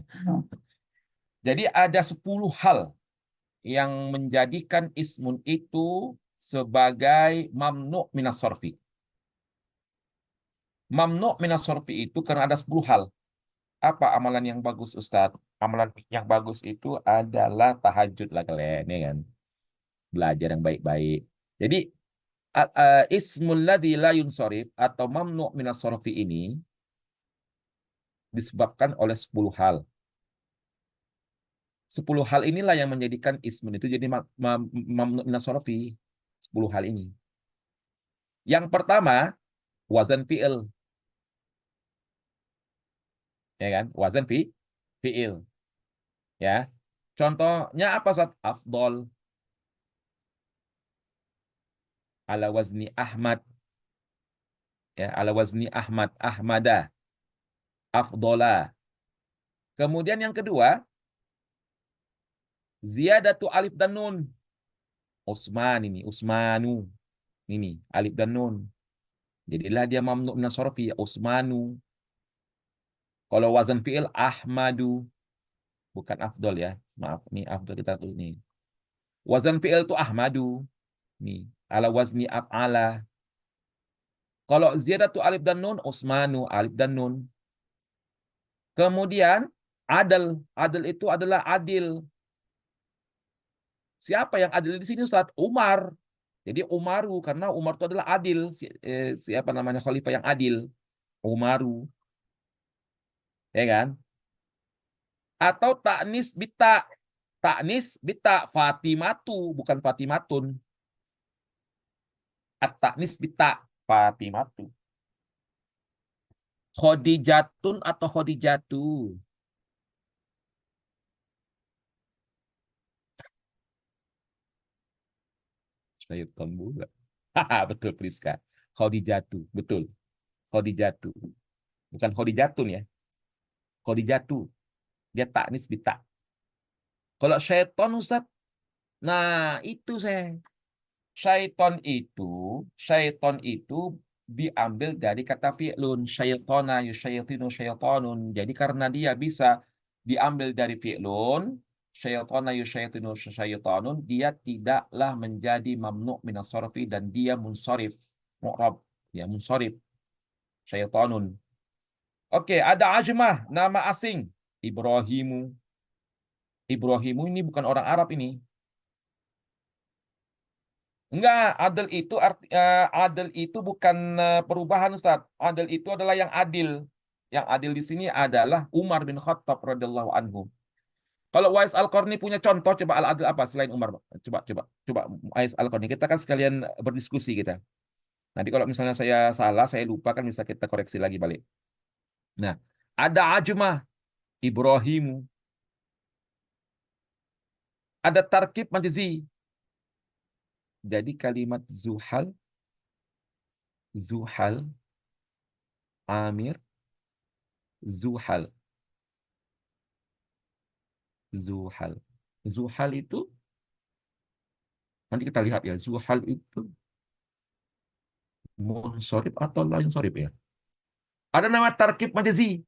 Jadi ada 10 hal yang menjadikan ismun itu sebagai mamnu minas sorfi. Mamnu minas sorfi itu karena ada 10 hal. Apa amalan yang bagus, Ustadz? Amalan yang bagus itu adalah tahajud lah kalian, ya kan? Belajar yang baik-baik. Jadi ismul ladzi la yunsharif atau mamnu minas sorfi ini disebabkan oleh 10 hal. 10 hal inilah yang menjadikan ismun itu jadi mamnu minas sorfi. 10 hal ini. Yang pertama, wazan fi'il. Ya kan? Wazan fi'il. Ya. Contohnya apa Ustaz? Afdol ala wazni Ahmad, ya, ala wazni Ahmad, Ahmada, afdola. Kemudian yang kedua, ziyadatu alif dan nun. Usman ini, Usmanu. Ini alif dan nun. Jadilah dia mamnu min as-sarfi, Usmanu. Kalau wazan fi'il Ahmadu, bukan afdol ya. Maaf, nih afdol kita tuh nih. Wazan fi'il itu Ahmadu. Nih, ala wazni af'ala. Kalau ziyadatu alif dan nun, Usmanu, alif dan nun. Kemudian adil, adil itu adalah adil. Siapa yang adil di sini Ustaz? Umar. Jadi Umaru karena Umar itu adalah adil. Siapa namanya khalifah yang adil? Umaru, ya kan? Atau taknis bita. Taknis bita Fatimatu bukan Fatimatun. At-taknis bita Fatimatu. Khadijatun atau Khadijatu. Syaitan juga. Betul Priska. Khadijatu, betul. Khadijatu. Bukan Khadijatun ya. Khadijatu. Dia taknis bita. Kalau syaitan Ustaz, nah itu saya. Syaiton itu, syaiton itu diambil dari kata fi'lun, syaitona yusyaitinu syaitonun. Jadi karena dia bisa diambil dari fi'lun, syaitona yusyaitinu syaitonun, dia tidaklah menjadi mamnu' minas sarfi dan dia munsharif, mu'rab, ya munsharif, syaitonun. Oke, ada ajmah, nama asing, Ibrahimu. Ibrahimu ini bukan orang Arab ini. Enggak, adil itu adil itu bukan perubahan Ustaz. Adil itu adalah yang adil. Yang adil di sini adalah Umar bin Khattab radhiyallahu anhu. Kalau Wais Al-Qarni punya contoh coba al-adil apa selain Umar, Pak? Coba Wais Al-Qarni. Kita kan sekalian berdiskusi kita. Nanti kalau misalnya saya salah, saya lupa kan bisa kita koreksi lagi balik. Nah, ada ajmah Ibrahimu. Ada tarkib majzi. Jadi kalimat Zuhal, Zuhal, Amir, Zuhal. Zuhal. Zuhal itu nanti kita lihat ya. Zuhal itu munsorib atau lain sorib ya. Ada nama tarkib majazi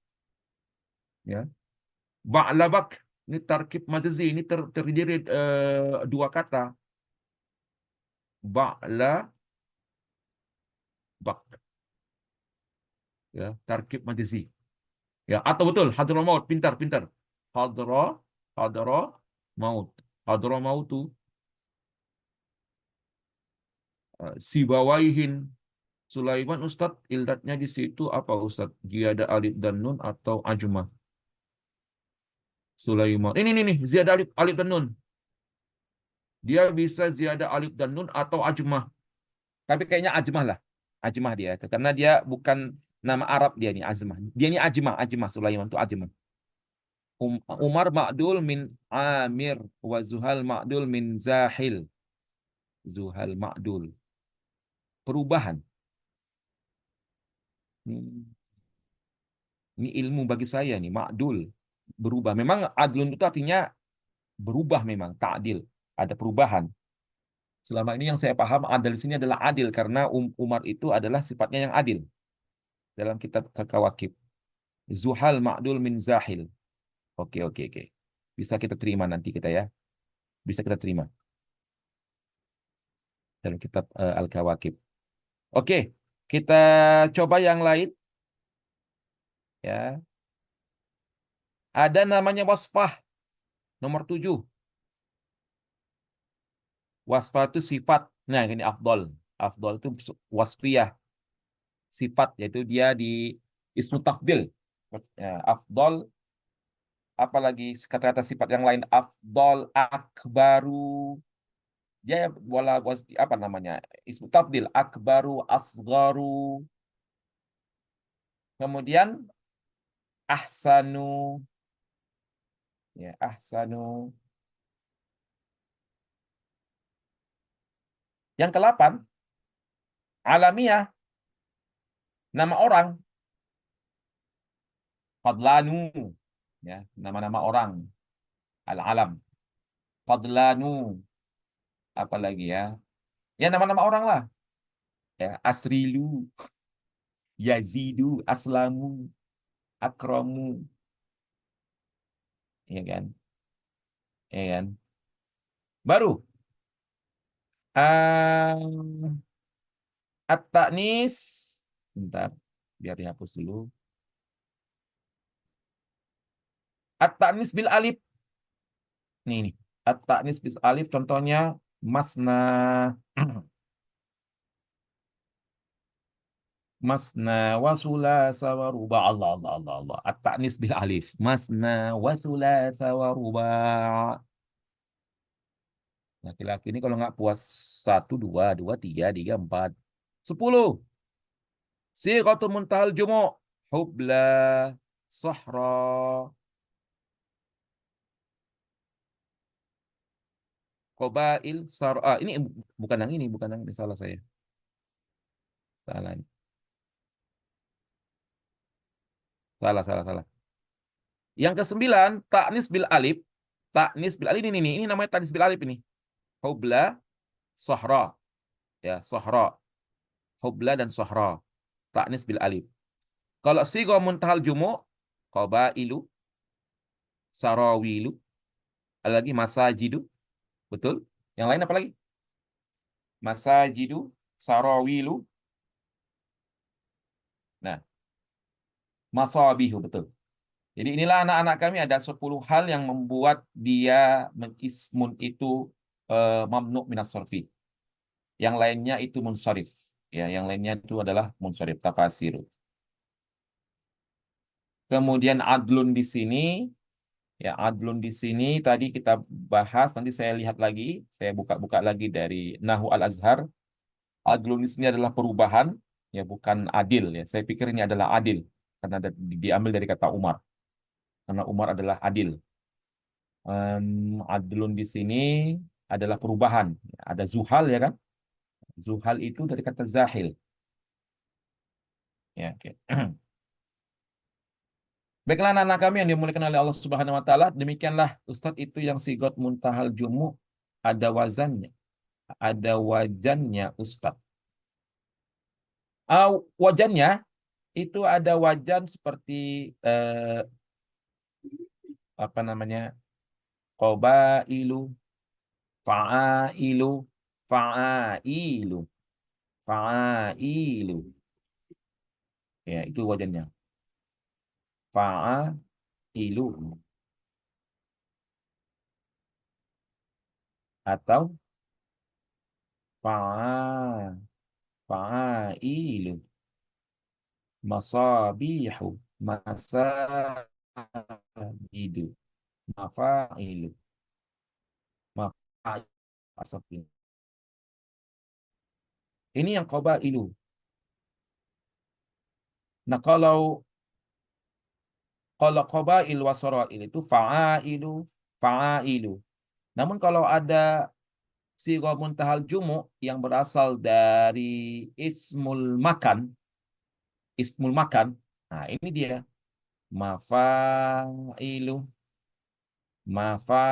ya. Ba'labak ini tarkib majazi ini terdiri dari dua kata. Ba'la bak ya, tarkib majazi. Ya, atau betul hadramaut, pintar. Hadra hadra maut. Hadramautu sibawaihin Sulaiman Ustadz, ildatnya di situ apa Ustadz? Dia ada alif dan nun atau ajmah? Sulaiman. Ini nih, ziyadah alif dan nun. Dia bisa ziyadah alif dan nun atau ajmah. Tapi kayaknya ajmah lah. Ajmah dia. Karena dia bukan nama Arab dia nih, azmah. Dia ini ajmah. Sulaiman itu ajmah. Umar ma'dul min Amir wa Zuhal ma'dul min Zahil. Zuhal ma'dul. Perubahan. Ini ilmu bagi saya nih, ma'dul. Berubah. Memang adlun itu artinya berubah memang, ta'dil. Ada perubahan. Selama ini yang saya paham adil di sini adalah adil karena Umar itu adalah sifatnya yang adil dalam kitab Kawakib. Zuhal ma'dul min zahil. Oke. Bisa kita terima nanti kita ya. Bisa kita terima dalam kitab Al-Kawakib. Oke, kita coba yang lain ya. Ada namanya wasfah nomor 7. Wasfah itu sifat. Nah, ini afdol. Afdol itu wasfiyah, sifat yaitu dia di ismu tafdil. Ya, afdol apalagi kata-kata sifat yang lain afdol akbaru dia bola apa namanya ismu tafdil akbaru asgaru kemudian ahsanu, ya, ahsanu. Yang ke-8, alamiah, nama orang, fadlanu, ya, nama-nama orang, al-alam, fadlanu, apalagi ya, ya nama-nama orang lah, ya, asrilu, yazidu, aslamu, akramu, ya kan, ya kan. Baru, um, at-ta'nis, sebentar, biar dihapus dulu. At-ta'nis bil alif, nih, at-ta'nis bil alif, contohnya masna, masna wa sulasa wa ruba. Allah Allah Allah Allah. At-ta'nis bil alif. Masna wa sulasa wa ruba. Laki-laki ini kalau nggak puas satu, dua, dua, tiga, tiga, empat. 10. Sighatul muntahal jumu'. Hubla, sahra, qabail, sar. Ini bukan yang ini, bukan yang ini, salah saya. Salah ini. Salah, salah, salah. Yang ke-9, ta'nis bil alif. Ta'nis bil alif ini namanya ta'nis bil alif ini. Hubla, sahra. Ya, sahra. Hubla dan sahra. Ta'nis bil alif. Kalau sigha muntahal jumu', qabailu, sarawilu, ada lagi masajidu, betul? Yang lain apa lagi? Masajidu, sarawilu. Nah, masabihu, betul. Jadi inilah anak-anak kami ada 10 hal yang membuat dia ismun itu mamnu minas sarfi. Yang lainnya itu munsharif. Ya, yang lainnya itu adalah munsharif, tafasir. Kemudian adlun di sini, ya, adlun di sini tadi kita bahas, nanti saya lihat lagi, saya buka-buka lagi dari Nahwu Al-Azhar. Adlun di sini adalah perubahan, ya, bukan adil, ya. Saya pikir ini adalah adil karena diambil dari kata Umar, karena Umar adalah adil. Adlun di sini adalah perubahan. Ada zuhal, ya kan? Zuhal itu dari kata zahil. Ya, oke. Baiklah anak-anak kami yang dimuliakan oleh Allah Subhanahu wa taala, demikianlah Ustadz itu yang sigot muntahal jumu, ada wazannya, ada wajannya Ustadz. Wajannya itu ada wajan seperti apa namanya? Qabailu, fa'ailu, fa'ailu, fa'ailu. Ya, itu wajannya. Fa'ailu atau fa'a fa'ailu. Masabihu, masajidu, mafailu, mafailu. Ini yang qabailu. Nah, kalau qabail wasarail itu fa'ailu, fa'ailu. Namun kalau ada sigha muntahal jumu yang berasal dari ismul makan, ismul makan. Nah, ini dia mafailu, mafa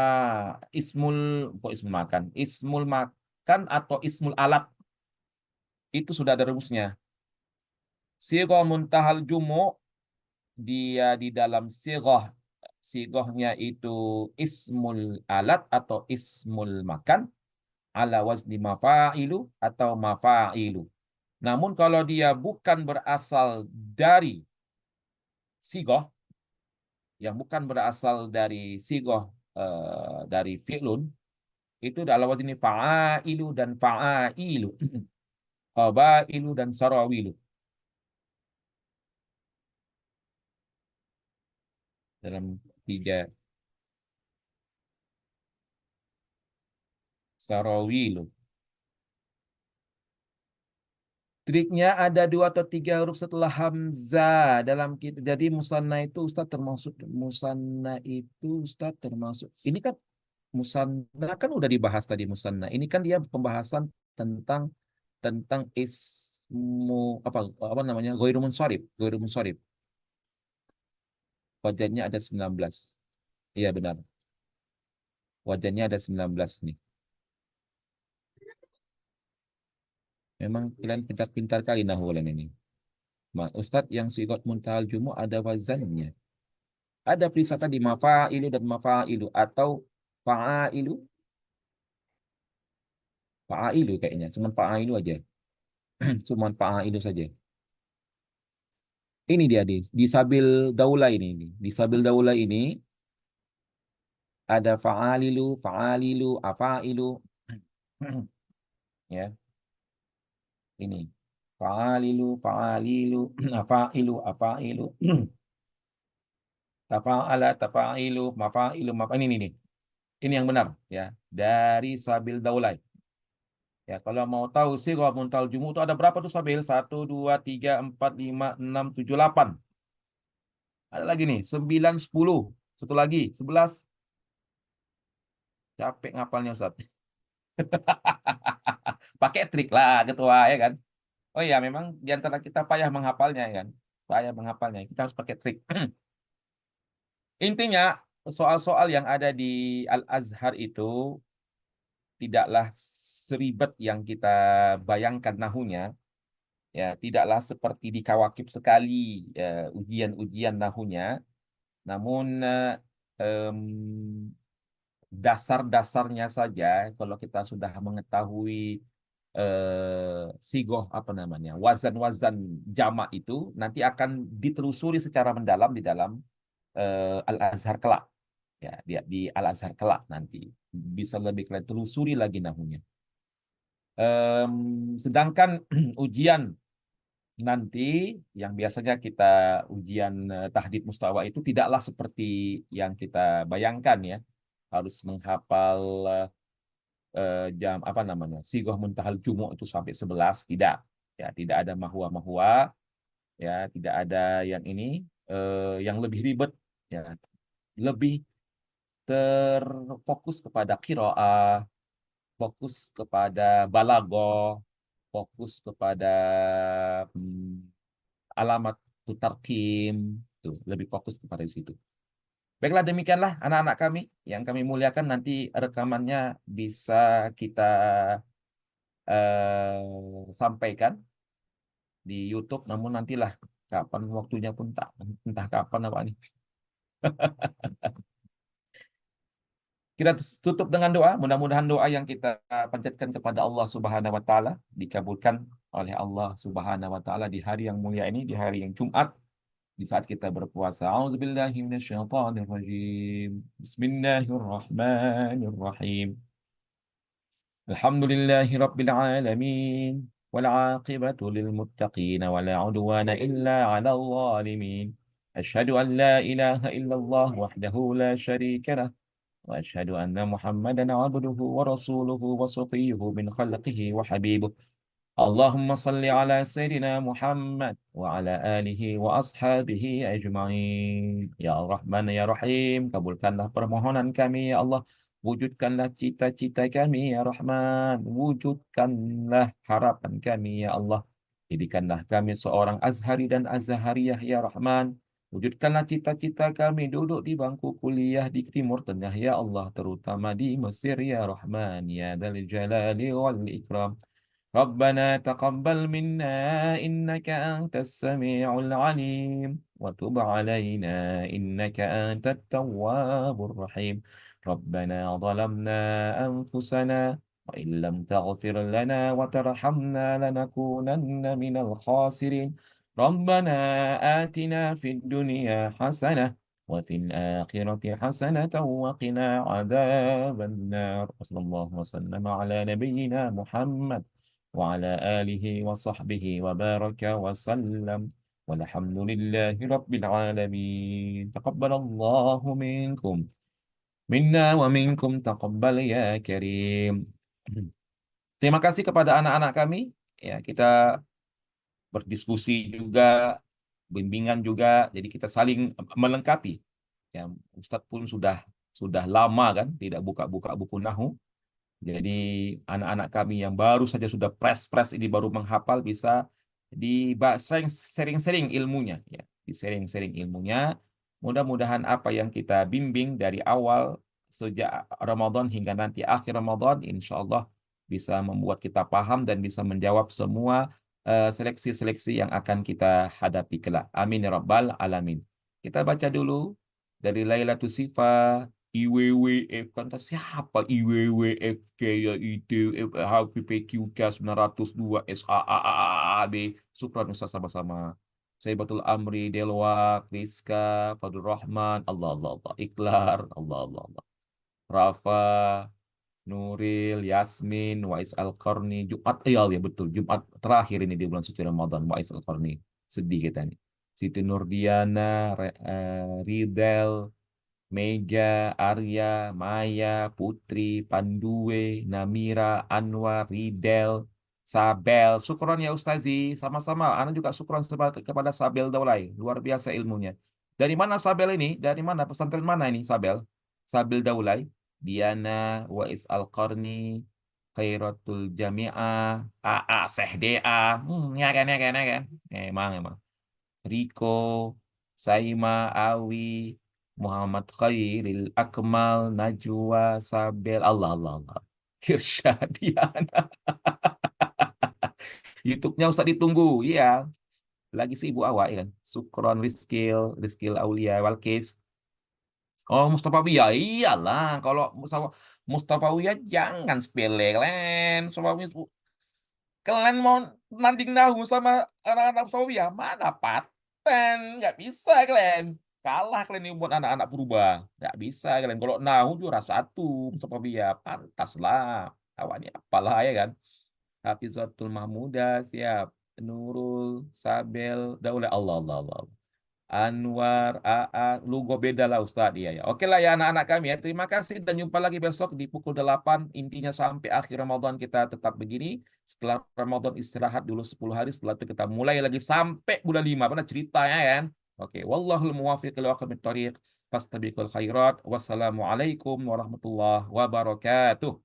ismul, kok ismul makan, ismul makan atau ismul alat, itu sudah ada rumusnya. Sigha muntahal jumu dia di dalam sighahnya itu ismul alat atau ismul makan ala wazni mafailu atau mafailu. Namun kalau dia bukan berasal dari sighah, yang bukan berasal dari sighah dari fi'lun, itu ala wazni fa'ailu dan fa'ailu. Qabailu dan sarawilu. Dalam tiga, sarawilu. Triknya ada dua atau tiga huruf setelah hamzah dalam kita. Jadi musanna itu Ustaz termasuk musanna itu Ustaz termasuk. Ini kan musanna kan udah dibahas tadi musanna. Ini kan dia pembahasan tentang ismu apa namanya? Ghairu munsharif, ghairu munsharif. Wajannya ada 19. Iya benar. Wajannya ada 19 nih. Memang kalian pintar-pintar kali nahulan ini. Ustadz yang sigot muntahal jumu ada wazannya. Ada perisai tadi mafailu dan mafailu atau fa'ailu, fa'ailu kayaknya, cuman fa'ailu aja. Cuman fa'ailu saja. Ini dia di Sabil Daula ini. Di Sabil Daula ini ada fa'alilu, fa'alilu, afailu. Ya, ini. Fa'alilu, fa'alilu, afailu, afailu. Tafa'ala, tafa'ilu, mafailu, ini. Ini yang benar ya. Dari Sabil Daulay. Ya, kalau mau tahu sih kalau muntal jumu itu ada berapa tuh Sabil? Satu, dua, tiga, empat, lima, enam, tujuh, 8. Ada lagi nih, 9, 10. Satu lagi, 11. Capek ngapalnya Ustaz. Pakai trik lah ketua ya kan. Oh iya, memang di antara kita payah menghafalnya ya kan. Payah menghafalnya. Kita harus pakai trik. Intinya soal-soal yang ada di Al-Azhar itu tidaklah seribet yang kita bayangkan nahunya. Ya, tidaklah seperti di Kawakib sekali ujian-ujian nahunya, namun em, dasar-dasarnya saja kalau kita sudah mengetahui sigoh apa namanya, wazan-wazan jamak itu nanti akan ditelusuri secara mendalam di dalam Al-Azhar kelak. Ya, di Al-Azhar kelak nanti bisa lebih kalian telusuri lagi nahunya. Sedangkan ujian nanti yang biasanya kita ujian tahdid mustawa itu tidaklah seperti yang kita bayangkan ya, harus menghafal jam apa namanya sigoh muntahal jumu itu sampai 11, tidak ya, tidak ada mahwa-mahwa ya, tidak ada yang ini yang lebih ribet ya, lebih terfokus kepada qiraah, fokus kepada balaghah, fokus kepada alamat tutarkim, tuh lebih fokus kepada situ. Baiklah, demikianlah anak-anak kami yang kami muliakan, nanti rekamannya bisa kita sampaikan di YouTube, namun nantilah kapan waktunya pun tak entah kapan apa nih. Kita tutup dengan doa. Mudah-mudahan doa yang kita panjatkan kepada Allah Subhanahu wa taala dikabulkan oleh Allah Subhanahu wa taala di hari yang mulia ini, di hari yang Jumat, di saat kita berpuasa. A'udzubillahi minasyaitonirrajim. Bismillahirrahmanirrahim. Alhamdulillahi rabbil alamin. Wal 'aqibatu lil muttaqin wa la 'udwana illa 'alal zalimin. Asyhadu an la ilaha illallah wahdahu la syarika lah. وأشهد أن محمدا عبده ورسوله وصفيه من خلقه وحبيبه اللهم صل على سيدنا Muhammad وعلى آله وأصحابه أجمعين ya Rahman ya Rahim, kabulkanlah permohonan kami ya Allah, wujudkanlah cita-cita kami ya Rahman, wujudkanlah harapan kami ya Allah, jadikanlah kami seorang Azhari dan Azhariyah ya Rahman. Wujudkanlah cita-cita kami duduk di bangku kuliah di Timur Tengah ya Allah, terutama di Mesir ya Rahman ya Dzal Jalali wal Ikram. ربنا تقبل منا إنك أنت السميع العليم وتب علينا إنك أنت التواب الرحيم. ربنا ظلمنا أنفسنا وإن لم تغفر لنا وترحمنا لنكونن من الخاسرين. ربنا آتنا في الدنيا حسنة وفي الآخرة حسنة وقنا عذاب النار. وصلى الله وسلم على نبينا محمد وعلى آله وصحبه وبارك وسلم والحمد لله رب العالمين. تقبل الله منكم منا ومنكم تقبل يا كريم. Terima kasih kepada anak-anak kami. Ya, kita berdiskusi juga, bimbingan juga. Jadi kita saling melengkapi. Ya, Ustadz pun sudah lama kan tidak buka-buka buku nahu. Jadi anak-anak kami yang baru saja sudah press ini baru menghafal bisa sharing-sharing ilmunya ya, di sharing-sharing ilmunya. Mudah-mudahan apa yang kita bimbing dari awal sejak Ramadan hingga nanti akhir Ramadan, insya Allah bisa membuat kita paham dan bisa menjawab semua seleksi-seleksi yang akan kita hadapi kelak. Amin ya Rabbal Alamin. Kita baca dulu dari Lailatul Sifa, IWWF, kata siapa IWWFK ya itu HPPQK 902 SAAAB. Syukran Ustaz sama-sama. Saya Batul Amri, Delwak, Rizka, Fadul Rahman, Allah Allah Allah, Ikhlar, Allah Allah Allah, Rafa, Nuril, Yasmin, Wais Al-Qarni, Jumat, ya betul, Jumat terakhir ini di bulan suci Ramadan, Wais Al-Qarni. Sedih kita nih. Siti Nurdiana, Ridel, Meja, Arya, Maya, Putri, Pandue, Namira, Anwar, Ridel, Sabel. Syukron ya Ustazi. Sama-sama. Ana juga syukron kepada Sabel Daulay. Luar biasa ilmunya. Dari mana Sabel ini? Dari mana? Pesantren mana ini Sabel? Sabel Daulay. Diana, Wais Al-Qarni, Khairatul Jami'ah, AA, Seh DA. Ya kan, ya kan, ya kan. Emang. Riko, Saima, Awi, Muhammad Khairil Akmal, Najwa, Sabel, Allah, Allah, Allah. Irsyadiana. YouTube-nya Ustaz ditunggu. Iya, lagi sih Ibu Awak ya kan. Sukron Rizkil Aulia Walkis. Oh, Mustafa Wiyah. Iyalah, kalau Mustafa Wiyah jangan sepele, Len. Mustafa Wiyah, kalian mau nanding nahu sama anak-anak Mustafa mana paten? Nggak bisa kalian. Kalah kalian ini buat anak-anak purba. Nggak bisa kalian. Kalau nahu juara satu Mustafa Wiyah. Pantas lah. Awalnya apalah ya kan. Hafizatul Mahmuda siap. Nurul, Sabel, Daulah, Allah, Allah, Allah. Anwar, AA, Lugo beda lah Ustadz. Iya, ya. Oke lah ya anak-anak kami ya. Terima kasih dan jumpa lagi besok di pukul 8. Intinya sampai akhir Ramadan kita tetap begini. Setelah Ramadan istirahat dulu 10 hari. Setelah itu kita mulai lagi sampai bulan 5. Mana ceritanya kan? Oke. Wallahul muwaffiq ila aqwamit thoriq. Fastabiqul khairat. Wassalamualaikum warahmatullahi wabarakatuh.